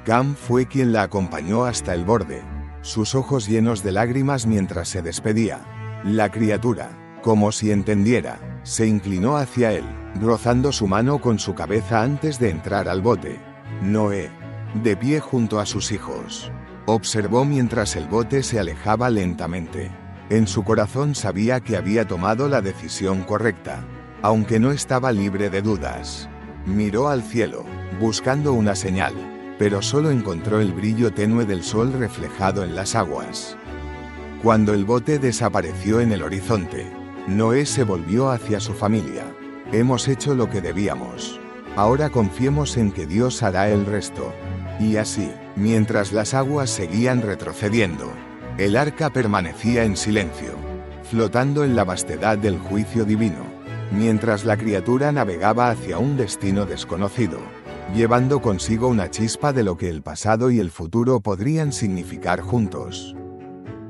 S1: Cam fue quien la acompañó hasta el borde, sus ojos llenos de lágrimas mientras se despedía. La criatura, como si entendiera, se inclinó hacia él, rozando su mano con su cabeza antes de entrar al bote. Noé, de pie junto a sus hijos, observó mientras el bote se alejaba lentamente. En su corazón sabía que había tomado la decisión correcta, aunque no estaba libre de dudas. Miró al cielo, buscando una señal, pero solo encontró el brillo tenue del sol reflejado en las aguas. Cuando el bote desapareció en el horizonte, Noé se volvió hacia su familia. Hemos hecho lo que debíamos. Ahora confiemos en que Dios hará el resto. Y así, mientras las aguas seguían retrocediendo, el arca permanecía en silencio, flotando en la vastedad del juicio divino, mientras la criatura navegaba hacia un destino desconocido, llevando consigo una chispa de lo que el pasado y el futuro podrían significar juntos.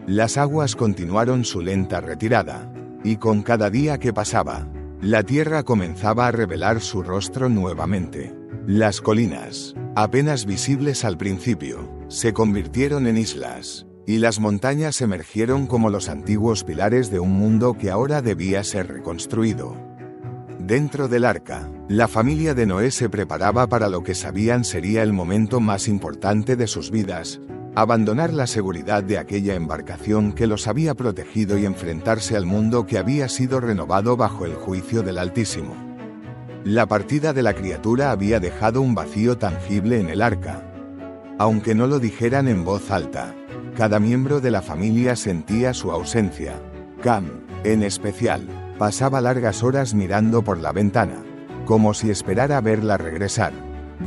S1: Las aguas continuaron su lenta retirada, y con cada día que pasaba, la tierra comenzaba a revelar su rostro nuevamente. Las colinas, apenas visibles al principio, se convirtieron en islas, y las montañas emergieron como los antiguos pilares de un mundo que ahora debía ser reconstruido. Dentro del arca, la familia de Noé se preparaba para lo que sabían sería el momento más importante de sus vidas: abandonar la seguridad de aquella embarcación que los había protegido y enfrentarse al mundo que había sido renovado bajo el juicio del Altísimo. La partida de la criatura había dejado un vacío tangible en el arca. Aunque no lo dijeran en voz alta, cada miembro de la familia sentía su ausencia. Cam, en especial, pasaba largas horas mirando por la ventana, como si esperara verla regresar.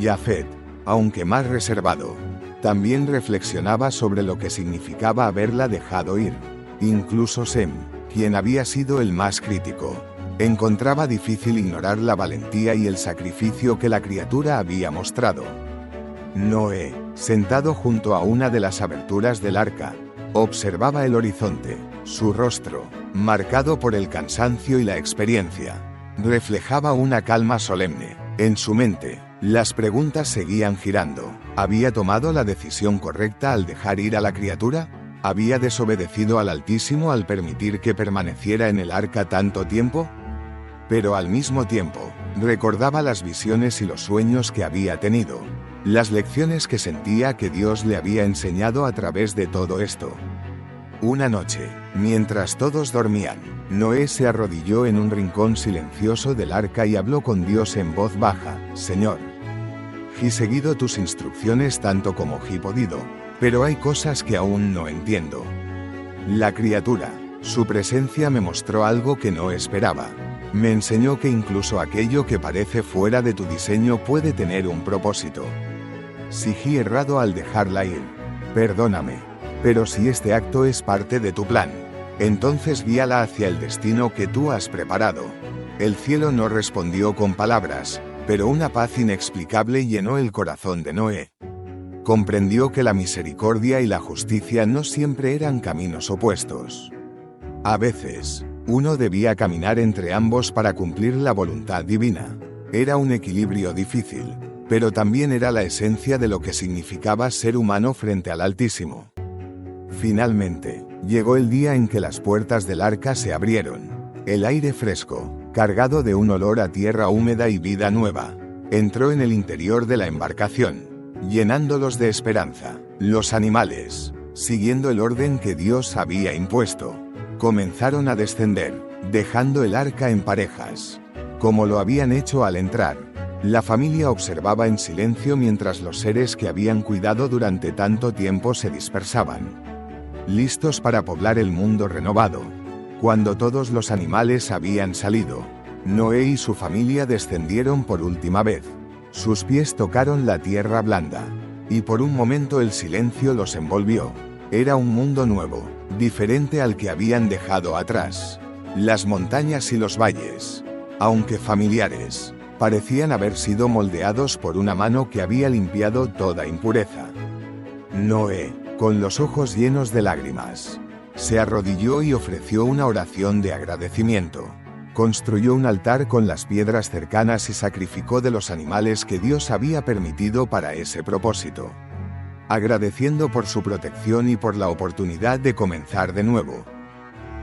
S1: Jafet, aunque más reservado, también reflexionaba sobre lo que significaba haberla dejado ir. Incluso Sem, quien había sido el más crítico, encontraba difícil ignorar la valentía y el sacrificio que la criatura había mostrado. Noé, sentado junto a una de las aberturas del arca, observaba el horizonte. Su rostro, marcado por el cansancio y la experiencia, reflejaba una calma solemne. En su mente, las preguntas seguían girando. ¿Había tomado la decisión correcta al dejar ir a la criatura? ¿Había desobedecido al Altísimo al permitir que permaneciera en el arca tanto tiempo? Pero al mismo tiempo, recordaba las visiones y los sueños que había tenido, las lecciones que sentía que Dios le había enseñado a través de todo esto. Una noche, mientras todos dormían, Noé se arrodilló en un rincón silencioso del arca y habló con Dios en voz baja: Señor, he seguido tus instrucciones tanto como he podido, pero hay cosas que aún no entiendo. La criatura, su presencia me mostró algo que no esperaba. Me enseñó que incluso aquello que parece fuera de tu diseño puede tener un propósito. Si he errado al dejarla ir, perdóname, pero si este acto es parte de tu plan, entonces guíala hacia el destino que tú has preparado. El cielo no respondió con palabras, pero una paz inexplicable llenó el corazón de Noé. Comprendió que la misericordia y la justicia no siempre eran caminos opuestos. A veces, uno debía caminar entre ambos para cumplir la voluntad divina. Era un equilibrio difícil, pero también era la esencia de lo que significaba ser humano frente al Altísimo. Finalmente, llegó el día en que las puertas del arca se abrieron. El aire fresco, cargado de un olor a tierra húmeda y vida nueva, entró en el interior de la embarcación, llenándolos de esperanza. Los animales, siguiendo el orden que Dios había impuesto, comenzaron a descender, dejando el arca en parejas. Como lo habían hecho al entrar, la familia observaba en silencio mientras los seres que habían cuidado durante tanto tiempo se dispersaban, listos para poblar el mundo renovado. Cuando todos los animales habían salido, Noé y su familia descendieron por última vez. Sus pies tocaron la tierra blanda, y por un momento el silencio los envolvió. Era un mundo nuevo, diferente al que habían dejado atrás. Las montañas y los valles, aunque familiares, parecían haber sido moldeados por una mano que había limpiado toda impureza. Noé, con los ojos llenos de lágrimas, se arrodilló y ofreció una oración de agradecimiento. Construyó un altar con las piedras cercanas y sacrificó de los animales que Dios había permitido para ese propósito, agradeciendo por su protección y por la oportunidad de comenzar de nuevo.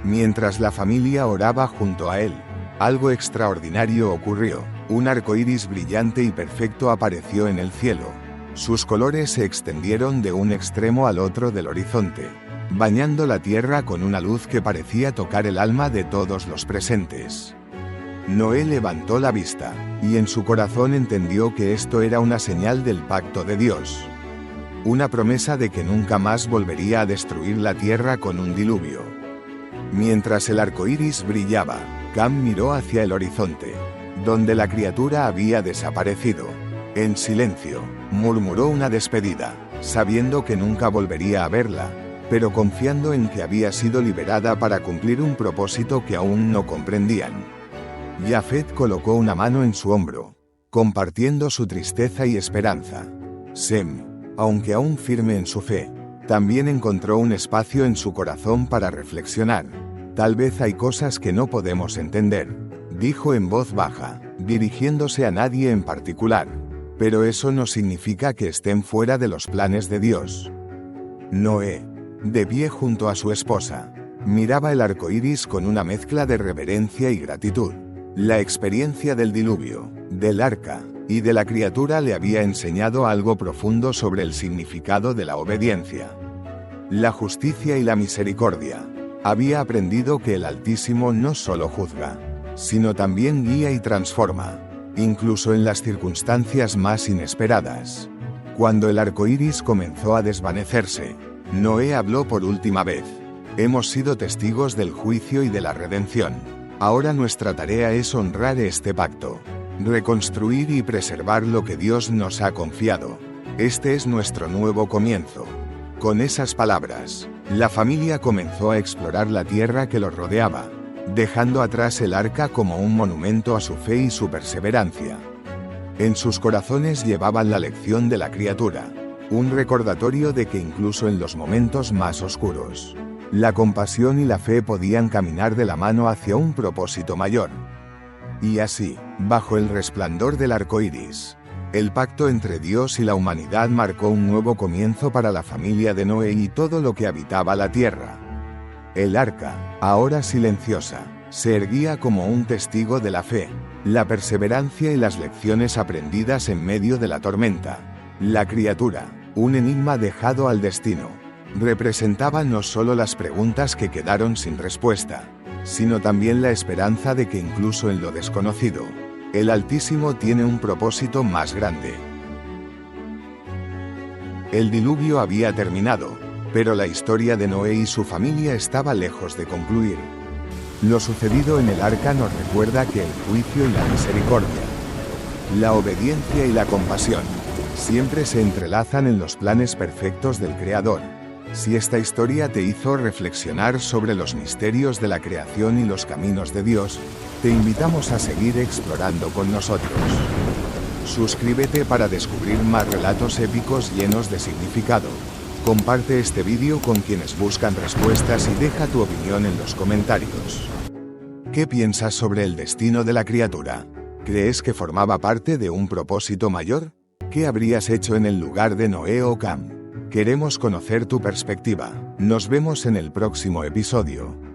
S1: Mientras la familia oraba junto a él, algo extraordinario ocurrió. Un arco iris brillante y perfecto apareció en el cielo. Sus colores se extendieron de un extremo al otro del horizonte, bañando la tierra con una luz que parecía tocar el alma de todos los presentes. Noé levantó la vista, y en su corazón entendió que esto era una señal del pacto de Dios. Una promesa de que nunca más volvería a destruir la tierra con un diluvio. Mientras el arco iris brillaba, Cam miró hacia el horizonte, donde la criatura había desaparecido. En silencio, murmuró una despedida, sabiendo que nunca volvería a verla, pero confiando en que había sido liberada para cumplir un propósito que aún no comprendían. Jafet colocó una mano en su hombro, compartiendo su tristeza y esperanza. Sem, aunque aún firme en su fe, también encontró un espacio en su corazón para reflexionar. Tal vez hay cosas que no podemos entender, dijo en voz baja, dirigiéndose a nadie en particular, pero eso no significa que estén fuera de los planes de Dios. Noé, de pie junto a su esposa, miraba el arco iris con una mezcla de reverencia y gratitud. La experiencia del diluvio, del arca y de la criatura le había enseñado algo profundo sobre el significado de la obediencia, la justicia y la misericordia. Había aprendido que el Altísimo no solo juzga, sino también guía y transforma, incluso en las circunstancias más inesperadas. Cuando el arco iris comenzó a desvanecerse, Noé habló por última vez. Hemos sido testigos del juicio y de la redención. Ahora nuestra tarea es honrar este pacto, reconstruir y preservar lo que Dios nos ha confiado. Este es nuestro nuevo comienzo. Con esas palabras, la familia comenzó a explorar la tierra que los rodeaba, dejando atrás el arca como un monumento a su fe y su perseverancia. En sus corazones llevaban la lección de la criatura, un recordatorio de que incluso en los momentos más oscuros, la compasión y la fe podían caminar de la mano hacia un propósito mayor. Y así, bajo el resplandor del arco iris, el pacto entre Dios y la humanidad marcó un nuevo comienzo para la familia de Noé y todo lo que habitaba la tierra. El arca, ahora silenciosa, se erguía como un testigo de la fe, la perseverancia y las lecciones aprendidas en medio de la tormenta. La criatura, un enigma dejado al destino, representaba no solo las preguntas que quedaron sin respuesta, sino también la esperanza de que incluso en lo desconocido, el Altísimo tiene un propósito más grande. El diluvio había terminado, pero la historia de Noé y su familia estaba lejos de concluir. Lo sucedido en el arca nos recuerda que el juicio y la misericordia, la obediencia y la compasión, siempre se entrelazan en los planes perfectos del Creador. Si esta historia te hizo reflexionar sobre los misterios de la creación y los caminos de Dios, te invitamos a seguir explorando con nosotros. Suscríbete para descubrir más relatos épicos llenos de significado. Comparte este vídeo con quienes buscan respuestas y deja tu opinión en los comentarios. ¿Qué piensas sobre el destino de la criatura? ¿Crees que formaba parte de un propósito mayor? ¿Qué habrías hecho en el lugar de Noé o Cam? Queremos conocer tu perspectiva. Nos vemos en el próximo episodio.